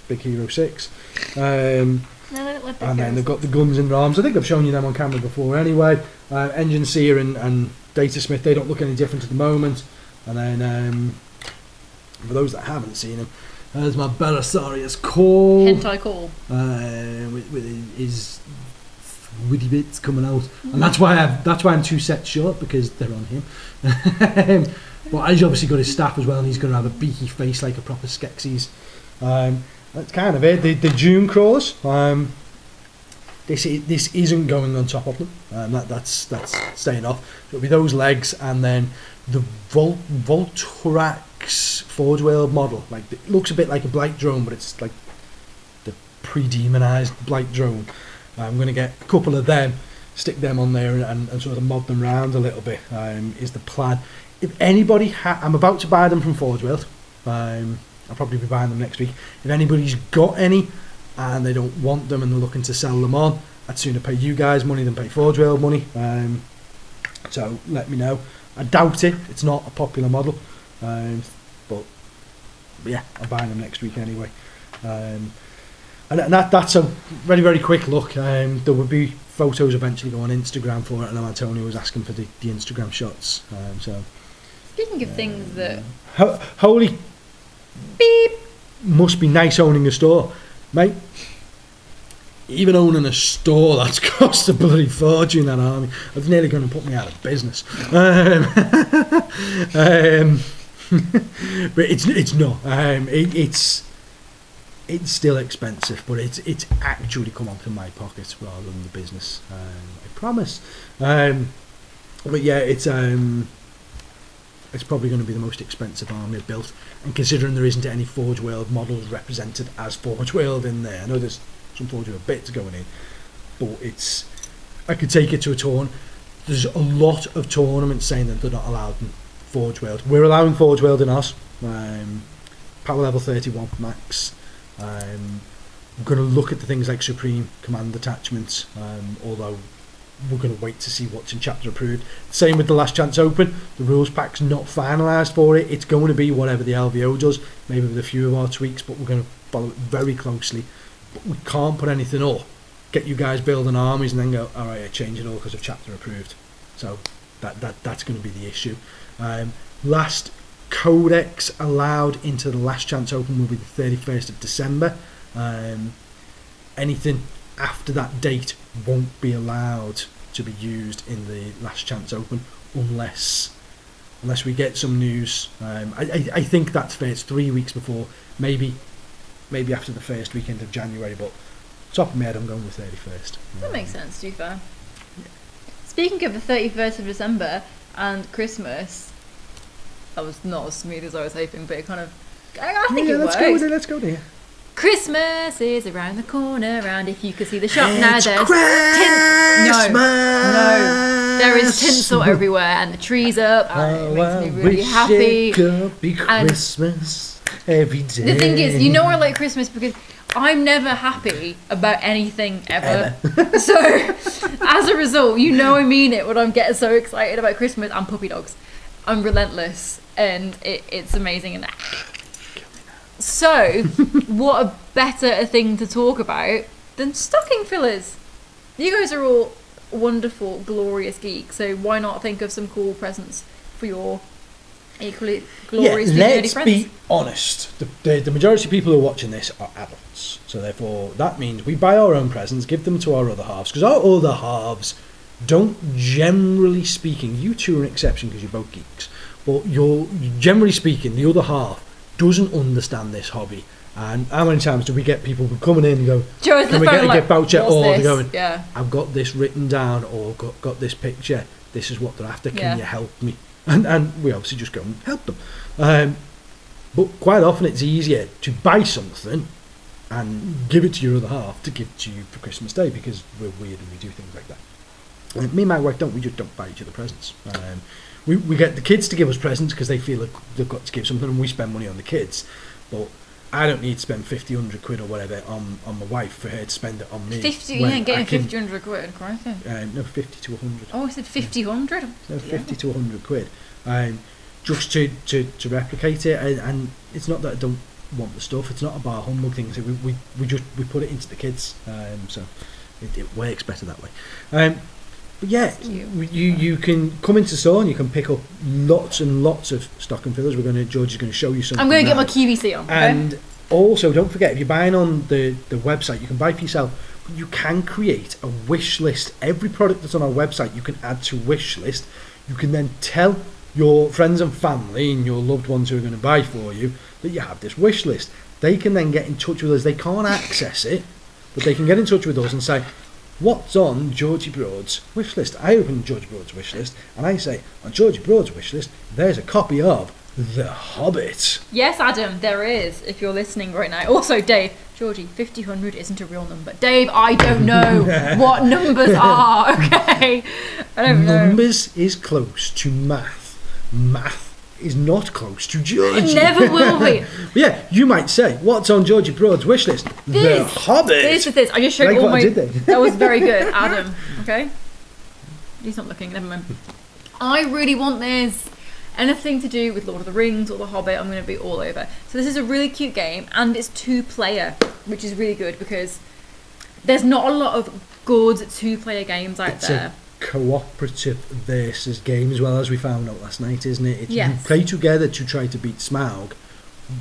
Speaker 2: Big Hero 6. And then they've got the guns and arms. I think I've shown you them on camera before anyway. Engine Seer and Data Smith, they don't look any different at the moment. And then... for those that haven't seen him, there's my Belisarius Call.
Speaker 1: Hentai Call.
Speaker 2: With his woody bits coming out, and that's why I'm 2 sets short because they're on him. But he's obviously got his staff as well, and he's going to have a beaky face like a proper Skeksis. That's kind of it. The Doom Crawlers. This isn't going on top of them. That's staying off. It'll be those legs, and then the Volturax Forge World model. Like it looks a bit like a Blight drone, but it's like the pre-demonized Blight drone. I'm going to get a couple of them, stick them on there, and sort of mod them around a little bit. Is the plan. If anybody, I'm about to buy them from Forge World. I'll probably be buying them next week. If anybody's got any and they don't want them and they're looking to sell them on, I'd sooner pay you guys money than pay Forge World money. So let me know. I doubt it. It's not a popular model, but yeah, I'm buying them next week anyway. And that's a very, very quick look. There will be photos eventually go on Instagram for it. I know Antonio was asking for the Instagram shots. So
Speaker 1: speaking of things that...
Speaker 2: Holy beep! Must be nice owning a store. Mate, even owning a store, that's cost a bloody fortune, that army. It's nearly going to put me out of business. But it's not. It's still expensive, but it's actually come onto my pockets rather than the business. I promise. But yeah, it's probably going to be the most expensive army I've built, and considering there isn't any Forge World models represented as Forge World in there, I know there's some Forge World bits going in, but I could take it to a tournament. There's a lot of tournaments saying that they're not allowed in Forge World. We're allowing Forge World in ours. Power level 31 max. We're going to look at the things like Supreme Command attachments, although we're going to wait to see what's in chapter approved. Same with the Last Chance Open. The rules pack's not finalised for it. It's going to be whatever the LVO does, maybe with a few of our tweaks, but we're going to follow it very closely. But we can't put anything up, get you guys building armies and then go, alright, I change it all because of chapter approved. So that's going to be the issue. Last codex allowed into the Last Chance Open will be the 31st of December. Anything after that date won't be allowed to be used in the Last Chance Open unless we get some news. I think that's fair. It's 3 weeks before, maybe after the first weekend of January, but top of my head I'm going with 31st.
Speaker 1: That makes sense, to be fair. Yeah. Speaking of the 31st of December and Christmas, that was not as smooth as I was hoping, but it kind of... I think it works.
Speaker 2: Let's go there.
Speaker 1: Christmas is around the corner, and if you could see the shop now, there's
Speaker 2: Christmas.
Speaker 1: No, there is tinsel everywhere, and the tree's up, and it makes me really happy.
Speaker 2: It could be Christmas every day.
Speaker 1: The thing is, you know I like Christmas because I'm never happy about anything ever. So, as a result, you know I mean it when I'm getting so excited about Christmas and puppy dogs. I'm relentless, and it's amazing. And so, what a better thing to talk about than stocking fillers? You guys are all wonderful, glorious geeks, so why not think of some cool presents for your equally glorious nerdy friends?
Speaker 2: Let's be honest. The majority of people who are watching this are adults, so therefore that means we buy our own presents, give them to our other halves, because our other halves don't, generally speaking, you two are an exception because you're both geeks, but generally speaking, the other half doesn't understand this hobby. And how many times do we get people coming in and go, can we get a gift voucher? Or they're going, I've got this written down, or got this picture, this is what they're after, can you help me? And we obviously just go and help them. But quite often it's easier to buy something and give it to your other half to give to you for Christmas Day, because we're weird and we do things like that. Me and my wife we just don't buy each other presents. We get the kids to give us presents because they feel like they've got to give something, and we spend money on the kids. But I don't need to spend 50, 100 quid or whatever on my wife for her to spend it on me.
Speaker 1: 50? You ain't getting 50, 100 quid, correct?
Speaker 2: No, 50 to 100.
Speaker 1: Oh, I said 50, 100?
Speaker 2: No, 50 to 100 quid. Just to replicate it, and it's not that I don't want the stuff, it's not a bar humbug thing, so we put it into the kids, so it works better that way. But yeah, you can come into the store and you can pick up lots and lots of stocking fillers. George is going to show you something.
Speaker 1: I'm going to get my QVC on. Okay?
Speaker 2: And also, don't forget, if you're buying on the website, you can buy for yourself. But you can create a wish list. Every product that's on our website, you can add to wish list. You can then tell your friends and family and your loved ones who are going to buy for you that you have this wish list. They can then get in touch with us. They can't access it, but they can get in touch with us and say, what's on Georgie Broad's wish list? I open Georgie Broad's wish list and I say, on Georgie Broad's wish list, there's a copy of The Hobbit.
Speaker 1: Yes, Adam, there is, if you're listening right now. Also, Dave, Georgie, 50, 100 isn't a real number. Dave, I don't know what numbers are, okay? I don't know.
Speaker 2: Numbers is close to math. Math is not close to Georgie.
Speaker 1: It never will be.
Speaker 2: Yeah, you might say, what's on Georgie Broad's wish list? The Hobbit.
Speaker 1: This. I just showed all my... That was very good, Adam. Okay? He's not looking, never mind. I really want this. anything to do with Lord of the Rings or The Hobbit, I'm going to be all over. So this is a really cute game, and it's 2-player, which is really good because there's not a lot of good 2-player games out there.
Speaker 2: Cooperative versus game as well, as we found out last night, isn't it?
Speaker 1: Yes.
Speaker 2: You play together to try to beat Smaug,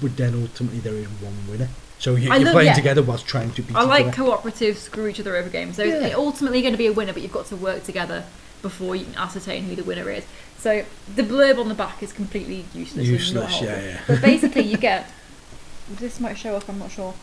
Speaker 2: but then ultimately there is one winner. So you're playing together whilst trying to beat each other.
Speaker 1: I like cooperative screw each other over games. So it's ultimately going to be a winner, but you've got to work together before you can ascertain who the winner is. So the blurb on the back is completely useless.
Speaker 2: Yeah.
Speaker 1: But basically you get, this might show up, I'm not sure,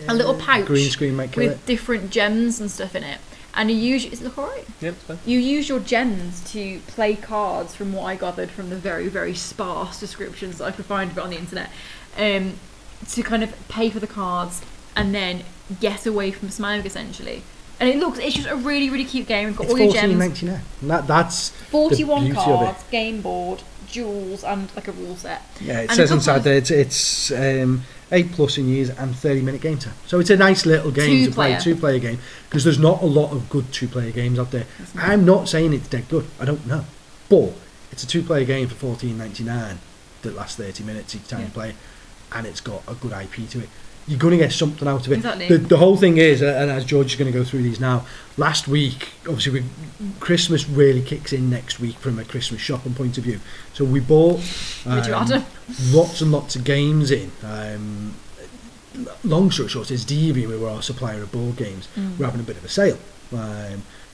Speaker 1: a little pouch
Speaker 2: green screen might kill
Speaker 1: with different gems and stuff in it. And you use, does it look alright?
Speaker 3: Yeah, it's fine.
Speaker 1: You use your gems to play cards, from what I gathered from the very, very sparse descriptions that I could find of it on the internet, to kind of pay for the cards and then get away from Smaug, essentially. And it's just a really, really cute game. It's got all your gems.
Speaker 2: $14.99. That's
Speaker 1: 41 cards, game board, jewels, and like a rule set.
Speaker 2: Yeah, it says inside there it's 8+ in years and 30-minute game time. So it's a nice little game to play, 2-player game, because there's not a lot of good 2-player games out there. I'm not saying it's dead good. I don't know, but it's a 2-player game for $14.99 that lasts 30 minutes each time you play, and it's got a good IP to it. You're going to get something out of it.
Speaker 1: Exactly.
Speaker 2: The whole thing is, and as George is going to go through these now, last week, obviously, Christmas really kicks in next week from a Christmas shopping point of view. So we bought lots and lots of games in. Long story short, is DV, we were our supplier of board games. We're having a bit of a sale.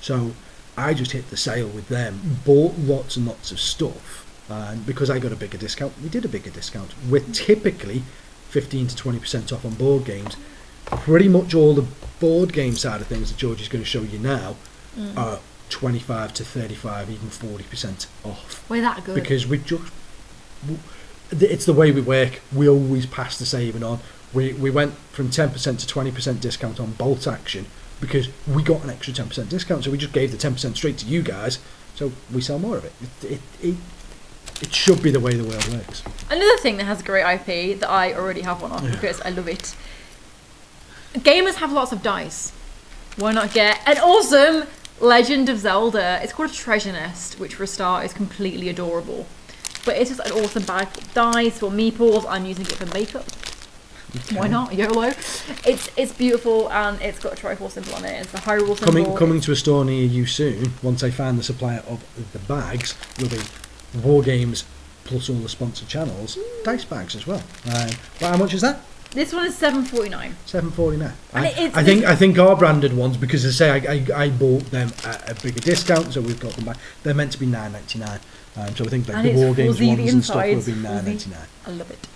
Speaker 2: So I just hit the sale with them, bought lots and lots of stuff. And because I got a bigger discount, we did a bigger discount. We're typically 15 to 20% off on board games. Pretty much all the board game side of things that George is going to show you now are 25 to 35, even 40% off.
Speaker 1: We're that good.
Speaker 2: Because it's the way we work. We always pass the saving on. We went from 10% to 20% discount on Bolt Action because we got an extra 10% discount, so we just gave the 10% straight to you guys, so we sell more of it. It should be the way the world works.
Speaker 1: Another thing that has a great IP that I already have one of because I love it. Gamers have lots of dice. Why not get an awesome Legend of Zelda? It's called a treasure nest, which for a start is completely adorable. But it's just an awesome bag of dice or meeples. I'm using it for makeup. Okay. Why not? YOLO. It's beautiful, and it's got a Triforce symbol on it. It's the Hyrule symbol.
Speaker 2: Coming to a store near you soon. Once I find the supplier of the bags, will be War Games plus all the sponsored channels, dice bags as well. How much is that?
Speaker 1: This one is $7.49.
Speaker 2: $7.49. I think our branded ones, because as I say, I bought them at a bigger discount, so we've got them back. They're meant to be $9.99. So I think like the War Games ones and stuff will be $9.99.
Speaker 1: I love it.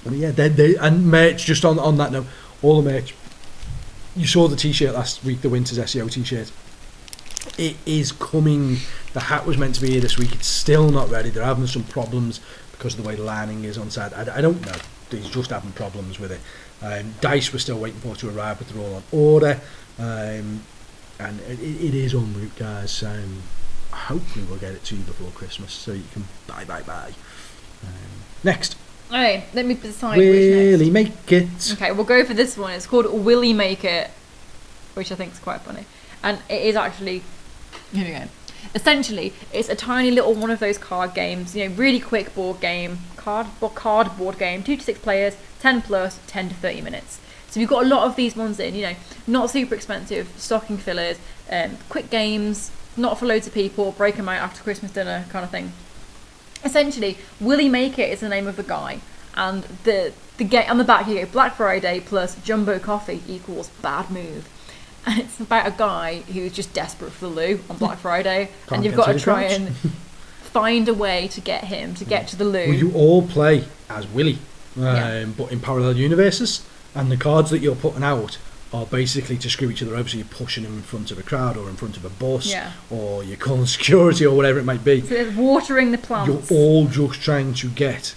Speaker 2: But yeah, they and merch. Just on that note, all the merch. You saw the T-shirt last week, the Winter's SEO T-shirt. It is coming. The hat was meant to be here this week. It's still not ready. They're having some problems because of the way the lining is on side. I don't know. He's just having problems with it. Dice we're still waiting for to arrive, but they're all on order. And it is en route, guys. Hopefully we'll get it to you before Christmas, so you can buy. Next.
Speaker 1: Alright, let me decide
Speaker 2: Willy Make It.
Speaker 1: Okay, we'll go for this one. It's called Willy Make It, which I think is quite funny. And it is actually, here we go. Essentially, it's a tiny little one of those card games, really quick board game, card board game, 2 to 6 players, 10 plus, 10 to 30 minutes. So you've got a lot of these ones in, not super expensive, stocking fillers, quick games, not for loads of people, break them out after Christmas dinner kind of thing. Essentially, Willy Make It is the name of the guy, and the game on the back you go Black Friday plus Jumbo Coffee equals bad move. And it's about a guy who's just desperate for the loo on Black Friday, and you've got to try and find a way to get him to get to the loo.
Speaker 2: Well, you all play as Willy, but in parallel universes, and the cards that you're putting out are basically to screw each other over, so you're pushing them in front of a crowd or in front of a bus, or you're calling security or whatever it might be.
Speaker 1: So it's watering the plants.
Speaker 2: You're all just trying to get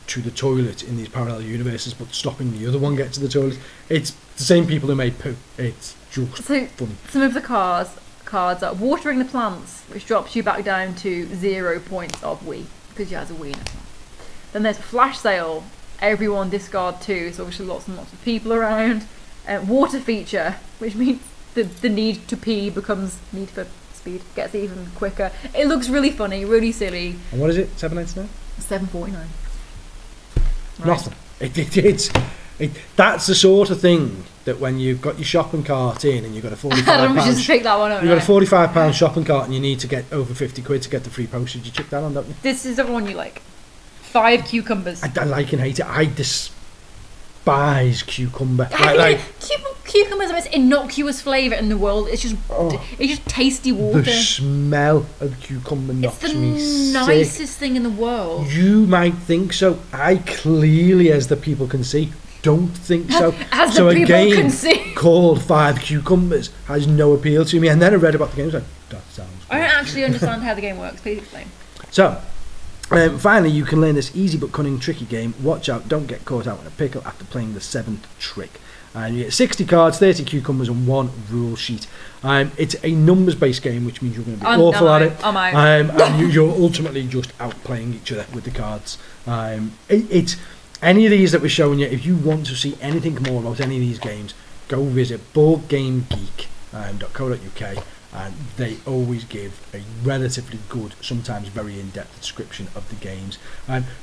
Speaker 2: to the toilet in these parallel universes, but stopping the other one get to the toilet. It's the same people who made poo. It's just funny.
Speaker 1: Some of the cards are watering the plants, which drops you back down to 0 points of wee, because you has a wiener. Then there's a flash sale, everyone discard 2, so obviously lots and lots of people around. Water feature, which means the need to pee becomes need for speed. Gets even quicker. It looks really funny, really silly.
Speaker 2: And what is it? $7.99?
Speaker 1: $7.49. Right.
Speaker 2: Nothing. That's the sort of thing that when you've got your shopping cart in and you've got a £45,
Speaker 1: Adam just pick that one up.
Speaker 2: You've got a £45 shopping cart and you need to get over 50 quid to get the free postage. You chuck that on, don't you?
Speaker 1: This is the one you like. 5 cucumbers.
Speaker 2: I like and hate it. I despise cucumber.
Speaker 1: Cucumber's the most innocuous flavour in the world. It's just tasty water.
Speaker 2: The smell of cucumber knocks me sick.
Speaker 1: It's the nicest thing in the world.
Speaker 2: You might think so. I clearly, as the people can see, don't think so.
Speaker 1: As the people can see.
Speaker 2: Called 5 Cucumbers has no appeal to me. And then I read about the game. I was like, that sounds good.
Speaker 1: I don't actually understand how the game works. Please explain.
Speaker 2: So, finally, you can learn this easy but cunning tricky game. Watch out, don't get caught out in a pickle after playing the 7th trick. And you get 60 cards, 30 cucumbers, and 1 rule sheet. It's a numbers-based game, which means you're going to be awful at it. And you're ultimately just outplaying each other with the cards. It's any of these that we're showing you. If you want to see anything more about any of these games, go visit boardgamegeek.co.uk. And they always give a relatively good, sometimes very in-depth description of the games.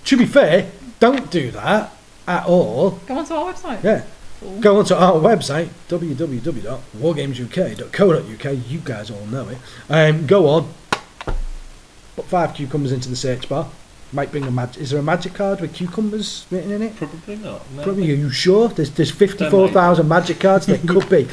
Speaker 2: To be fair, don't do that at all.
Speaker 1: Go onto our website.
Speaker 2: Yeah. Cool. Go onto our website, www.wargamesuk.co.uk. You guys all know it. Go on. Put 5 cucumbers into the search bar. Might bring is there a magic card with cucumbers written in it?
Speaker 3: Probably not. No.
Speaker 2: Probably. Are you sure? There's 54,000 magic cards. There could be.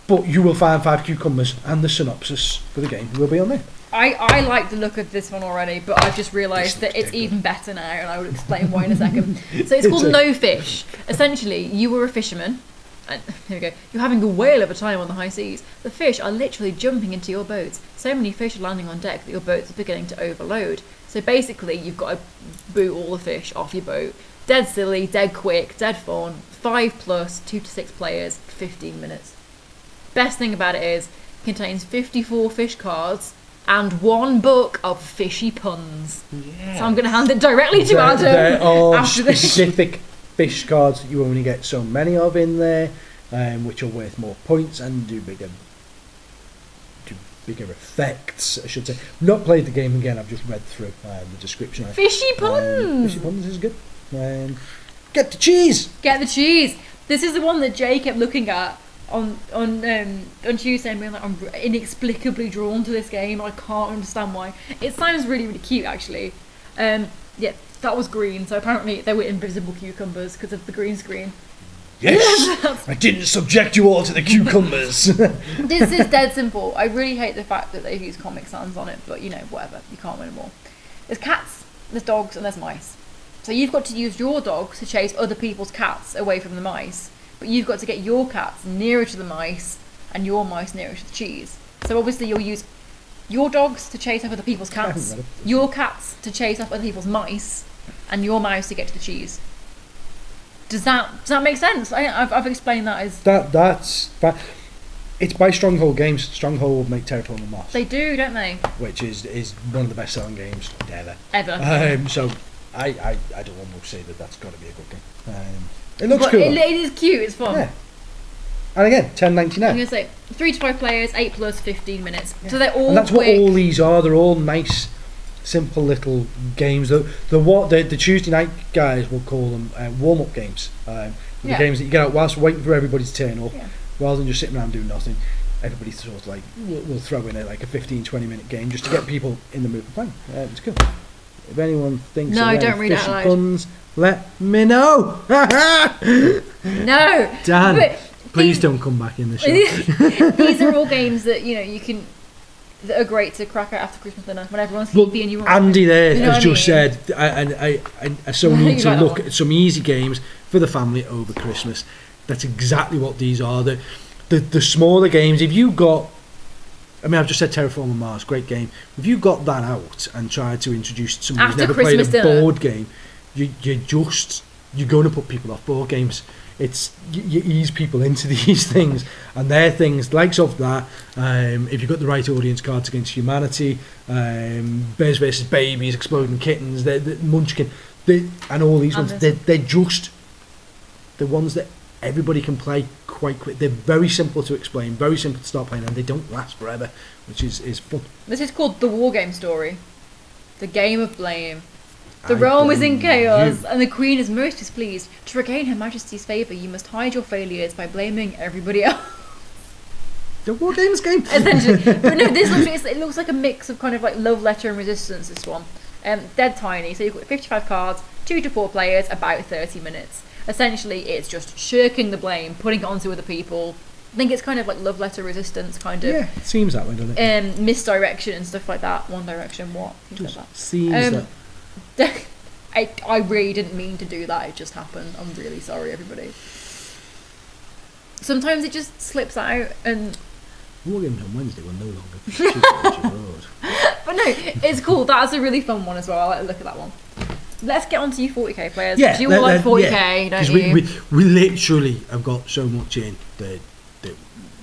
Speaker 2: But you will find 5 cucumbers, and the synopsis for the game will be on there.
Speaker 1: I like the look of this one already, but I've just realised that it's even better now, and I will explain why in a second. So it's called No Fish. Essentially, you were a fisherman, and here we go. You're having a whale of a time on the high seas. The fish are literally jumping into your boats. So many fish are landing on deck that your boats are beginning to overload. So basically, you've got to boot all the fish off your boat. Dead silly, dead quick, dead fun. 5+, 2 to 6 players, 15 minutes. Best thing about it is, it contains 54 fish cards and 1 book of fishy puns. Yeah. So I'm going to hand it directly to Adam.
Speaker 2: There are specific fish cards that you only get so many of in there, which are worth more points and do bigger effects, I should say. Not played the game again, I've just read through the description.
Speaker 1: Fishy puns!
Speaker 2: Fishy puns is good. Get the cheese!
Speaker 1: Get the cheese! This is the one that Jay kept looking at on Tuesday and being like, I'm inexplicably drawn to this game. I can't understand why. It sounds really, really cute, actually. Yeah, that was green, so apparently they were invisible cucumbers because of the green screen.
Speaker 2: Yes! I didn't subject you all to the cucumbers.
Speaker 1: This is dead simple. I really hate the fact that they've used Comic Sans on it, but you know, whatever. You can't win them all. There's cats, there's dogs, and there's mice. So you've got to use your dogs to chase other people's cats away from the mice. But you've got to get your cats nearer to the mice and your mice nearer to the cheese. So obviously you'll use your dogs to chase off other people's cats, your cats to chase off other people's mice, and your mouse to get to the cheese. Does that make sense? I've explained that as...
Speaker 2: That's... It's by Stronghold Games. Stronghold make Terraforming Mars.
Speaker 1: They do, don't they?
Speaker 2: Which is one of the best-selling games ever. So I don't almost say that's got to be a good game. It looks cool.
Speaker 1: It is cute. It's fun.
Speaker 2: Yeah. And again, $10.99. I'm
Speaker 1: going to say 3 to 5 players, 8+, 15 minutes. Yeah. So they're all.
Speaker 2: And that's quick. What all these are. They're all nice, simple little games. The Tuesday night guys will call them warm-up games. The games that you get out whilst waiting for everybody's turn up, rather than just sitting around doing nothing. Everybody sort of like will throw in a 15-20 minute game just to get people in the mood for playing. It's cool. If anyone thinks
Speaker 1: don't read
Speaker 2: fishy puns, let me know.
Speaker 1: No,
Speaker 2: Dan, please don't come back in the show.
Speaker 1: These are all games that that are great to crack out after Christmas dinner when everyone's sleepy and you want.
Speaker 2: Andy there has just said, I so need to look at some easy games for the family over Christmas. That's exactly what these are. The smaller games. If you got, I've just said Terraforming Mars, great game. If you got that out and tried to introduce someone who's never played a board game, you're going to put people off board games. You ease people into these things, and they're things likes of that. If you've got the right audience, Cards Against Humanity, Bears vs Babies, Exploding Kittens, the Munchkin, and all these ones. They're just the ones that everybody can play quite quick. They're very simple to explain, very simple to start playing, and they don't last forever, which is fun.
Speaker 1: This is called the War Game Story. The Game of Blame. The realm is in chaos, and the Queen is most displeased. To regain Her Majesty's favour, you must hide your failures by blaming everybody else.
Speaker 2: The War Games game.
Speaker 1: Essentially. But no, it looks like a mix of kind of like Love Letter and Resistance, this one. Dead tiny, so you've got 55 cards, 2 to 4 players, about 30 minutes. Essentially, it's just shirking the blame, putting it onto other people. I think it's kind of like Love Letter Resistance, kind of.
Speaker 2: Yeah, it seems that way, doesn't it?
Speaker 1: Misdirection and stuff like that. One Direction, what? Things
Speaker 2: Just
Speaker 1: like that.
Speaker 2: seems that.
Speaker 1: I really didn't mean to do that, it just happened. I'm really sorry, everybody. Sometimes it just slips out, and
Speaker 2: War Games on Wednesday will no longer be Super Road.
Speaker 1: But no, it's cool. That's a really fun one as well. I like to look at that one. Let's get on to you 40k players.
Speaker 2: Yeah,
Speaker 1: you all like 40k, don't you?
Speaker 2: We literally have got so much in that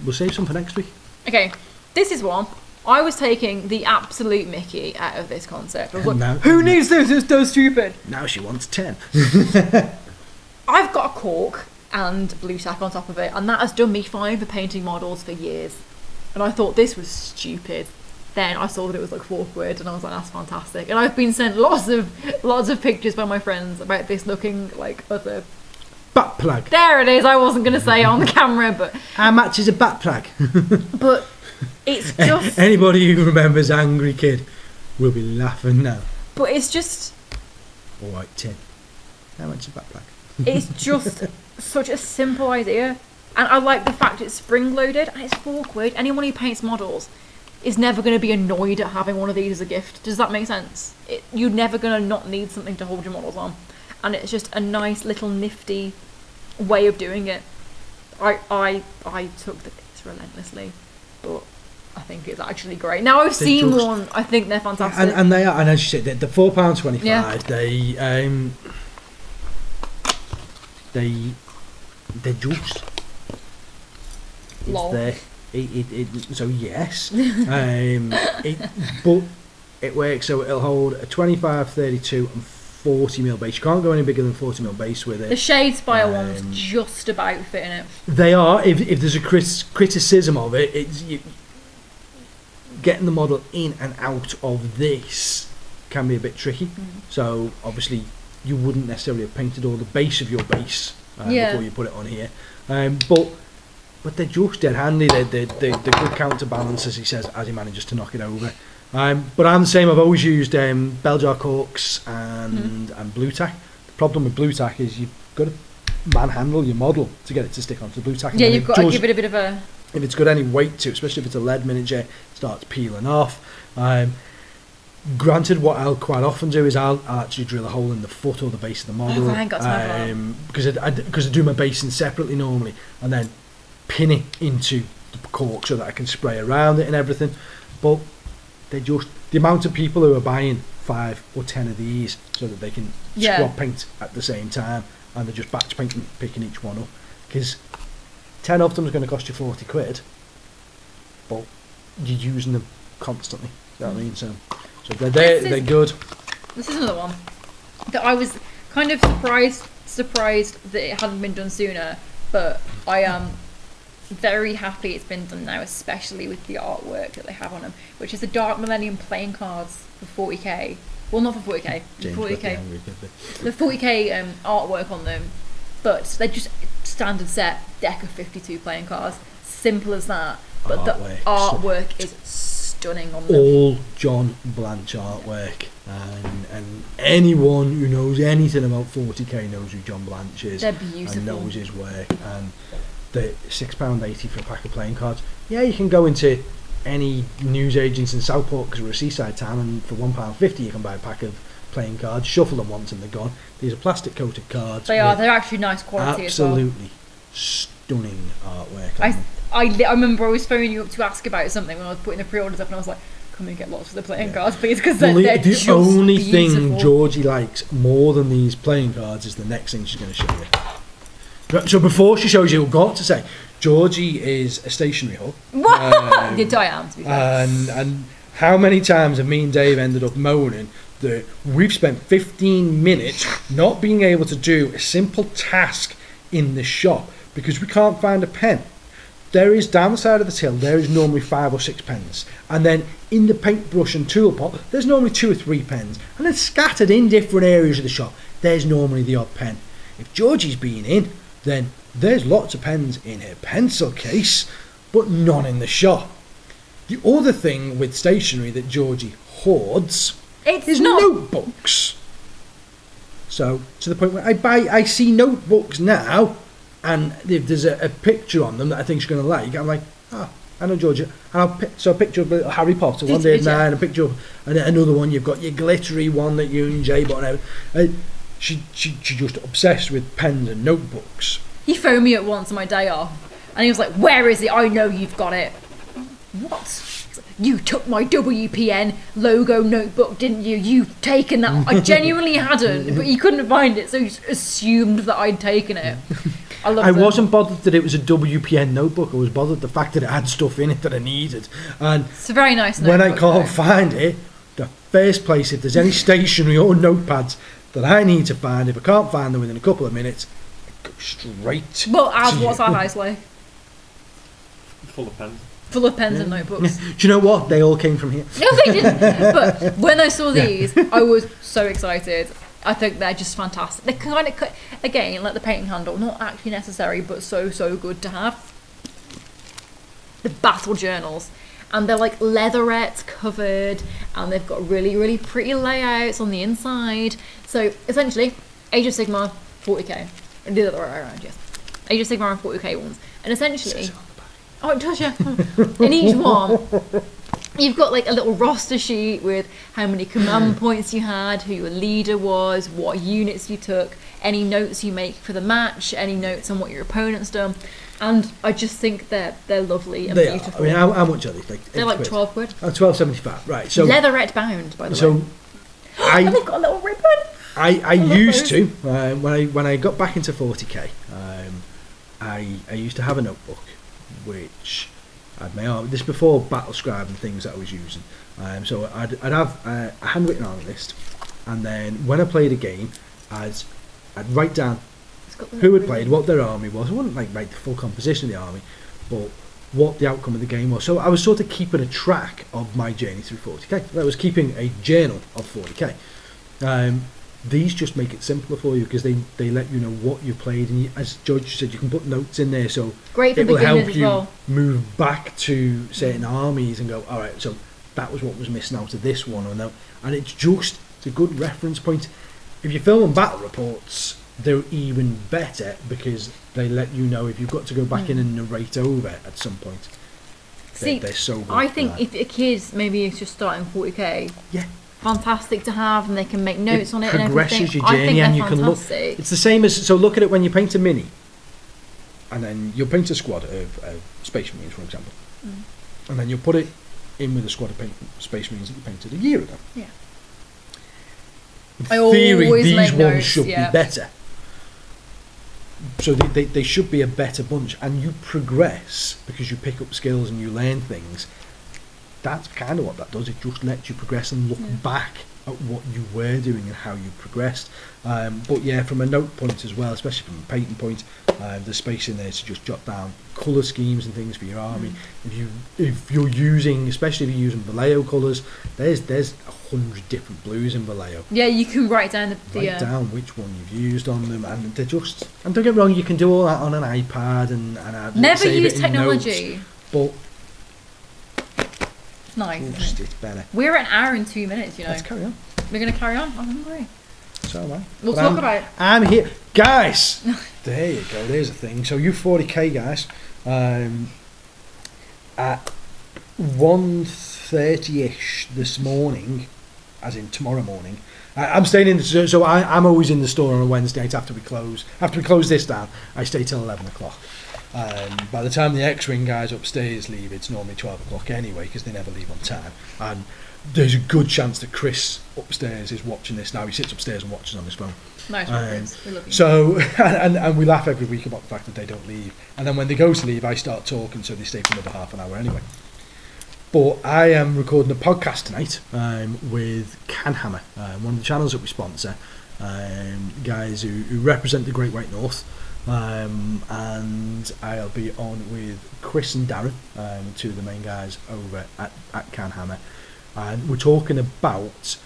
Speaker 2: we'll save some for next week.
Speaker 1: Okay, this is one. I was taking the absolute mickey out of this concept. I was like,
Speaker 2: Now-
Speaker 1: who needs this? It's so stupid.
Speaker 2: Now she wants 10.
Speaker 1: I've got a cork and blue tack on top of it, and that has done me fine for painting models for years. And I thought this was stupid. Then I saw that it was like £4, and I was like, that's fantastic. And I've been sent lots of pictures by my friends about this looking like other.
Speaker 2: Butt plug.
Speaker 1: There it is. I wasn't going to say it on the camera, but
Speaker 2: How much is a butt plug?
Speaker 1: but it's just.
Speaker 2: Anybody who remembers Angry Kid will be laughing now.
Speaker 1: But it's just.
Speaker 2: All right, 10. How much is a butt plug?
Speaker 1: It's just such a simple idea, and I like the fact it's spring loaded and it's £4. Anyone who paints models is never going to be annoyed at having one of these as a gift. Does that make sense? You're never going to not need something to hold your models on, and it's just a nice little nifty way of doing it. I took the piss relentlessly, but I think it's actually great. Now I've seen one, I think they're fantastic.
Speaker 2: And they are, and as you said, they're £4.25.
Speaker 1: Yeah.
Speaker 2: They're just.
Speaker 1: Lol.
Speaker 2: So yes, but it works. So it'll hold a 25, 32, and 40mm base. You can't go any bigger than 40mm base with it.
Speaker 1: The Shadespire one's just about fitting it.
Speaker 2: They are. If there's a criticism of it, it's getting the model in and out of this can be a bit tricky. So obviously you wouldn't necessarily have painted all the base of your base before you put it on here, but they're just dead handy. They're good counterbalance, as he says, as he manages to knock it over. But I'm the same. I've always used bell jar corks and blue tack. The problem with blue tack is you've got to manhandle your model to get it to stick onto the blue tack.
Speaker 1: Yeah, you've got to give it a bit of a.
Speaker 2: If it's got any weight to it, especially if it's a lead miniature, it starts peeling off. Granted, what I'll quite often do is I'll actually drill a hole in the foot or the base of the model, because I do my basing separately normally, and then pin it into the cork so that I can spray around it and everything. But they just, the amount of people who are buying 5 or 10 of these so that they can squad paint at the same time, and they're just batch painting, picking each one up, because 10 of them is going to cost you £40, but you're using them constantly. You know what I mean? So they're good.
Speaker 1: This is another one that I was kind of surprised that it hadn't been done sooner, but I am very happy it's been done now, especially with the artwork that they have on them, which is the Dark Millennium playing cards for 40k. Well, not for 40k, the 40k artwork on them, but they're just standard set deck of 52 playing cards. Simple as that, but the artwork is stunning on them.
Speaker 2: All John Blanche artwork, and anyone who knows anything about 40k knows who John Blanche is.
Speaker 1: They're beautiful.
Speaker 2: And knows his work. And the £6.80 for a pack of playing cards. Yeah, you can go into any newsagents in Southport because we're a seaside town, and for £1.50 you can buy a pack of playing cards, shuffle them once and they're gone. These are plastic coated cards.
Speaker 1: They're actually nice quality as well.
Speaker 2: Absolutely stunning artwork.
Speaker 1: I remember I was phoning you up to ask about something when I was putting the pre-orders up, and I was like, come and get lots of the playing cards please, because they're just
Speaker 2: the only
Speaker 1: beautiful.
Speaker 2: thing Georgie likes more than these playing cards is the next thing she's going to show you. So before she shows you, I've got to say, Georgie is a stationery hub.
Speaker 1: I am, to be fair.
Speaker 2: And how many times have me and Dave ended up moaning that we've spent 15 minutes not being able to do a simple task in the shop because we can't find a pen. There is, down the side of the till, there is normally 5 or 6 pens. And then in the paintbrush and tool pot, there's normally 2 or 3 pens. And then scattered in different areas of the shop, there's normally the odd pen. If Georgie's been in, then there's lots of pens in her pencil case, but none in the shop. The other thing with stationery that Georgie hoards is notebooks. So, to the point where I see notebooks now, and if there's a picture on them that I think she's going to like, I'm like, I know Georgia. And so a picture of little Harry Potter one day, and a picture of another one. You've got your glittery one that you and Jay bought. She just obsessed with pens and notebooks.
Speaker 1: He phoned me at once on my day off, and he was like, "Where is it? I know you've got it." What? You took my WPN logo notebook, didn't you? You've taken that. I genuinely hadn't, but he couldn't find it, so he assumed that I'd taken it. I
Speaker 2: wasn't bothered that it was a WPN notebook. I was bothered the fact that it had stuff in it that I needed. And
Speaker 1: it's a very nice notebook.
Speaker 2: When I can't find it, the first place, if there's any stationery or notepads that I need to find, if I can't find them within a couple of minutes, I go straight.
Speaker 1: Well, what's our house like?
Speaker 3: Full of pens.
Speaker 1: Full of pens and notebooks.
Speaker 2: Do you know what? They all came from here.
Speaker 1: No, they didn't. But when I saw these, I was so excited. I think they're just fantastic. They kind of, again, like the painting handle, not actually necessary, but so good to have. The battle journals. And they're like leatherette covered, and they've got really pretty layouts on the inside. So essentially, Age of Sigmar, 40k. And the other way around, yes. Age of Sigmar and 40k ones. And essentially... Oh, it does, yeah. In each one, you've got like a little roster sheet with how many command points you had, who your leader was, what units you took, any notes you make for the match, any notes on what your opponent's done. And I just think they're lovely and beautiful.
Speaker 2: I mean, how much are they?
Speaker 1: They're like £12.
Speaker 2: Oh, £12.75, right. So
Speaker 1: leatherette bound, by the way. And they've got a little ribbon.
Speaker 2: I used to, when I got back into 40k, I used to have a notebook which had my army. This before Battle Scribe and things that I was using. So I'd have a handwritten army list, and then when I played a game, I'd write down who had played, what their army was. I wouldn't write the full composition of the army, but what the outcome of the game was. So I was sort of keeping a track of my journey through 40k. I was keeping a journal of 40k. These just make it simpler for you because they let you know what you played, and as Judge said, you can put notes in there, so
Speaker 1: it will help you
Speaker 2: move back to certain armies and go, all right, so that was what was missing out of this one, and it's a good reference point. If you're filming battle reports, they're even better because they let you know if you've got to go back in and narrate over at some point. They're so good.
Speaker 1: I think if a kid maybe is just starting 40k,
Speaker 2: yeah,
Speaker 1: fantastic to have, and they can make notes on it and everything.
Speaker 2: Progresses your journey, and you can look. It's the same as, so look at it when you paint a mini, and then you'll paint a squad of Space Marines, for example, and then you'll put it in with a squad of Space Marines that you painted a year ago.
Speaker 1: Yeah.
Speaker 2: In theory, these ones should be better. So they should be a better bunch, and you progress because you pick up skills and you learn things. That's kind of what that does. It just lets you progress and look back at what you were doing and how you progressed. But yeah, from a note point as well, especially from a painting point, there's space in there to just jot down colour schemes and things for your army. If you're using, especially if you're using Vallejo colours, there's 100 different blues in Vallejo.
Speaker 1: Yeah, you can write down
Speaker 2: write down which one you've used on them, and they're just. And don't get me wrong, you can do all that on an iPad and
Speaker 1: never use technology,
Speaker 2: notes, but.
Speaker 1: Nice, isn't it?
Speaker 2: It's better.
Speaker 1: We're at an hour and 2 minutes, you know.
Speaker 2: Let's carry on.
Speaker 1: We're going to carry on. I'm hungry.
Speaker 2: So am I.
Speaker 1: We'll talk about it.
Speaker 2: I'm here. Guys! There you go. There's a thing. So you 40k guys. At 1:30ish this morning, as in tomorrow morning, I'm staying in the... So I'm always in the store on a Wednesday night after we close. After we close this down, I stay till 11 o'clock. By the time the X-Wing guys upstairs leave, it's normally 12 o'clock anyway, because they never leave on time. And there's a good chance that Chris upstairs is watching this now. He sits upstairs and watches on his phone.
Speaker 1: Nice one, Chris. We love you.
Speaker 2: So, and we laugh every week about the fact that they don't leave. And then when they go to leave, I start talking, so they stay for another half an hour anyway. But I am recording a podcast tonight with Canhammer, one of the channels that we sponsor, guys who represent the Great White North. and I'll be on with Chris and Darren, two of the main guys over at Can Hammer, and we're talking about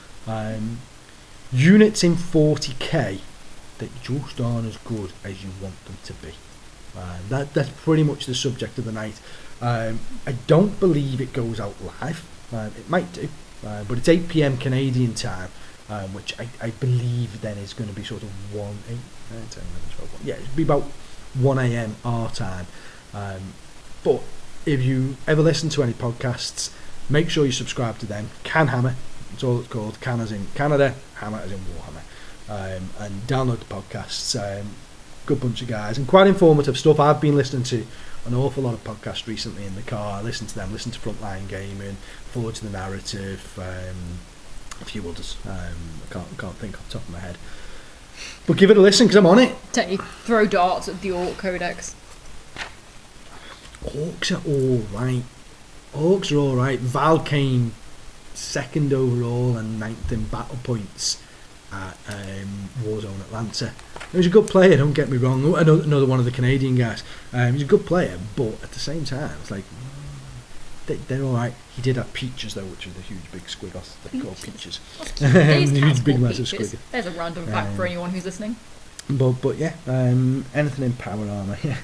Speaker 2: units in 40k that just aren't as good as you want them to be. That's pretty much the subject of the night. I don't believe it goes out live. It might do, but it's 8 p.m. Canadian time, which I believe then is going to be sort of 1, 8, 9, 10, 11, 12, 1. Yeah, it'll be about 1 a.m. our time. But if you ever listen to any podcasts, make sure you subscribe to them. Can Hammer, that's all it's called. Can as in Canada, Hammer as in Warhammer. And download the podcasts. Good bunch of guys and quite informative stuff. I've been listening to an awful lot of podcasts recently in the car. Listen to them, listen to Frontline Gaming, Forge the Narrative, a few others. I can't think off the top of my head. But give it a listen because I'm on it.
Speaker 1: Don't you throw darts at the Orc Codex?
Speaker 2: Orcs are alright. Orcs are alright. Val came 2nd overall and 9th in battle points at Warzone Atlanta. He was a good player, don't get me wrong. Another one of the Canadian guys. He's a good player, but at the same time, it's like they're alright. He did have peaches though, which are the huge big squiggles. They're called peaches. Huge big massive squiggles.
Speaker 1: There's a random fact for anyone who's listening.
Speaker 2: But yeah, anything in power armour. Yeah,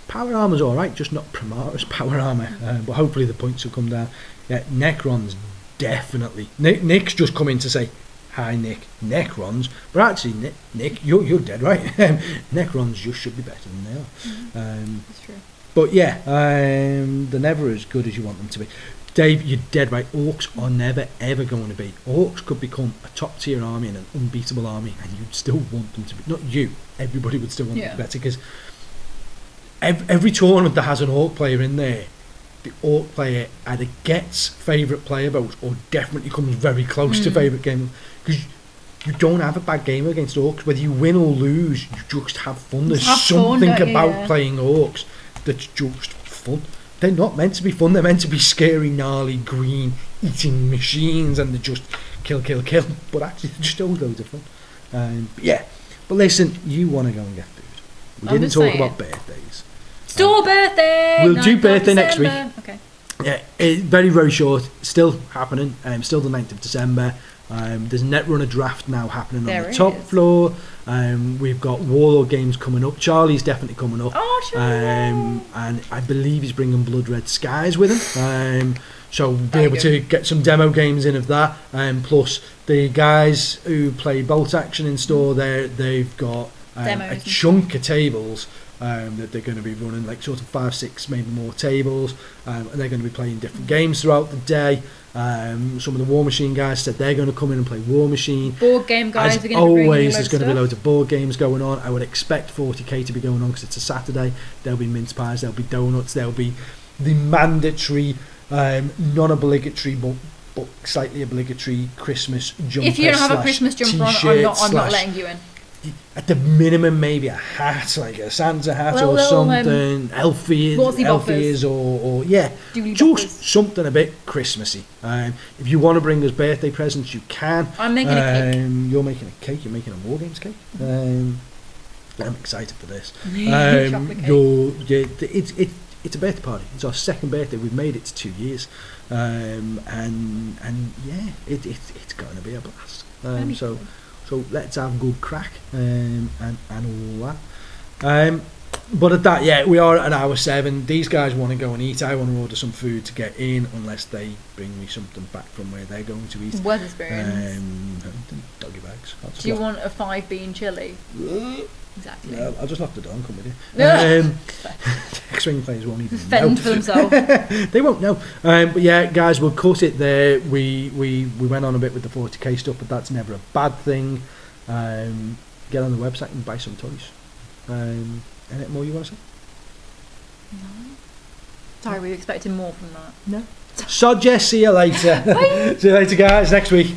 Speaker 2: power armour's alright, just not Primara's power armour. But hopefully the points will come down. Yeah, Necrons definitely. Nick's just come in to say, hi Nick, Necrons. But actually, Nick, you're dead right. Necrons just should be better than they are.
Speaker 1: That's true.
Speaker 2: But yeah, they're never as good as you want them to be. Dave, you're dead right. Orcs are never ever going to be. Orcs could become a top tier army and an unbeatable army, and you'd still want them to be. Not you. Everybody would still want them to be better because every tournament that has an Orc player in there, the Orc player either gets favourite player votes or definitely comes very close to favourite game, because you don't have a bad game against Orcs. Whether you win or lose, you just have fun. There's something about playing Orcs that's just fun. They're not meant to be fun. They're meant to be scary, gnarly, green, eating machines, and they just kill. But actually, they're just always loads of fun. But listen, you want to go and get food. We didn't talk about birthdays.
Speaker 1: Store birthday!
Speaker 2: We'll do birthday next week.
Speaker 1: Okay.
Speaker 2: Yeah, very, very short. Still happening. Still the 9th of December. There's a Netrunner draft now happening on the top floor. We've got Warlord games coming up. Charlie's definitely coming up.
Speaker 1: Oh, sure.
Speaker 2: And I believe he's bringing Blood Red Skies with him. So we'll be able to get some demo games in of that. Plus, the guys who play Bolt Action in store, they've got a chunk of tables that they're going to be running, like sort of 5, 6, maybe more tables, and they're going to be playing different games throughout the day. Some of the War Machine guys said they're going to come in and play War Machine.
Speaker 1: Board game guys
Speaker 2: As
Speaker 1: are going to be
Speaker 2: always, there's going to be loads of board games going on. I would expect 40k to be going on because it's a Saturday. There'll be mince pies, there'll be donuts, there'll be the mandatory, non-obligatory but slightly obligatory Christmas jumper.
Speaker 1: If you don't have a Christmas jumper on, I'm not letting you in.
Speaker 2: At the minimum, maybe a hat, like a Santa hat or something, elf ears, or just something a bit Christmassy. If you want to bring us birthday presents, you can.
Speaker 1: I'm making a cake.
Speaker 2: You're making a cake. You're making a War Games cake. I'm excited for this. It's a birthday party. It's our 2nd birthday. We've made it to 2 years, and yeah, it's going to be a blast. So let's have a good crack and all that. But at that, yeah, we are at an hour 7. These guys want to go and eat. I want to order some food to get in, unless they bring me something back from where they're going to eat.
Speaker 1: Wetherspoons.
Speaker 2: Doggy bags.
Speaker 1: Do you want a 5-bean chili? Exactly.
Speaker 2: Yeah, I'll just lock the door and come with you. X-Wing players won't even
Speaker 1: fend for themselves.
Speaker 2: They won't know. But yeah, guys, we'll cut it there. We went on a bit with the 40k stuff, but that's never a bad thing. Get on the website and buy some toys. Anything more you want to say?
Speaker 1: No. Sorry, we were expecting more from that.
Speaker 2: No. Sod, see you later. See you later, guys. Next week.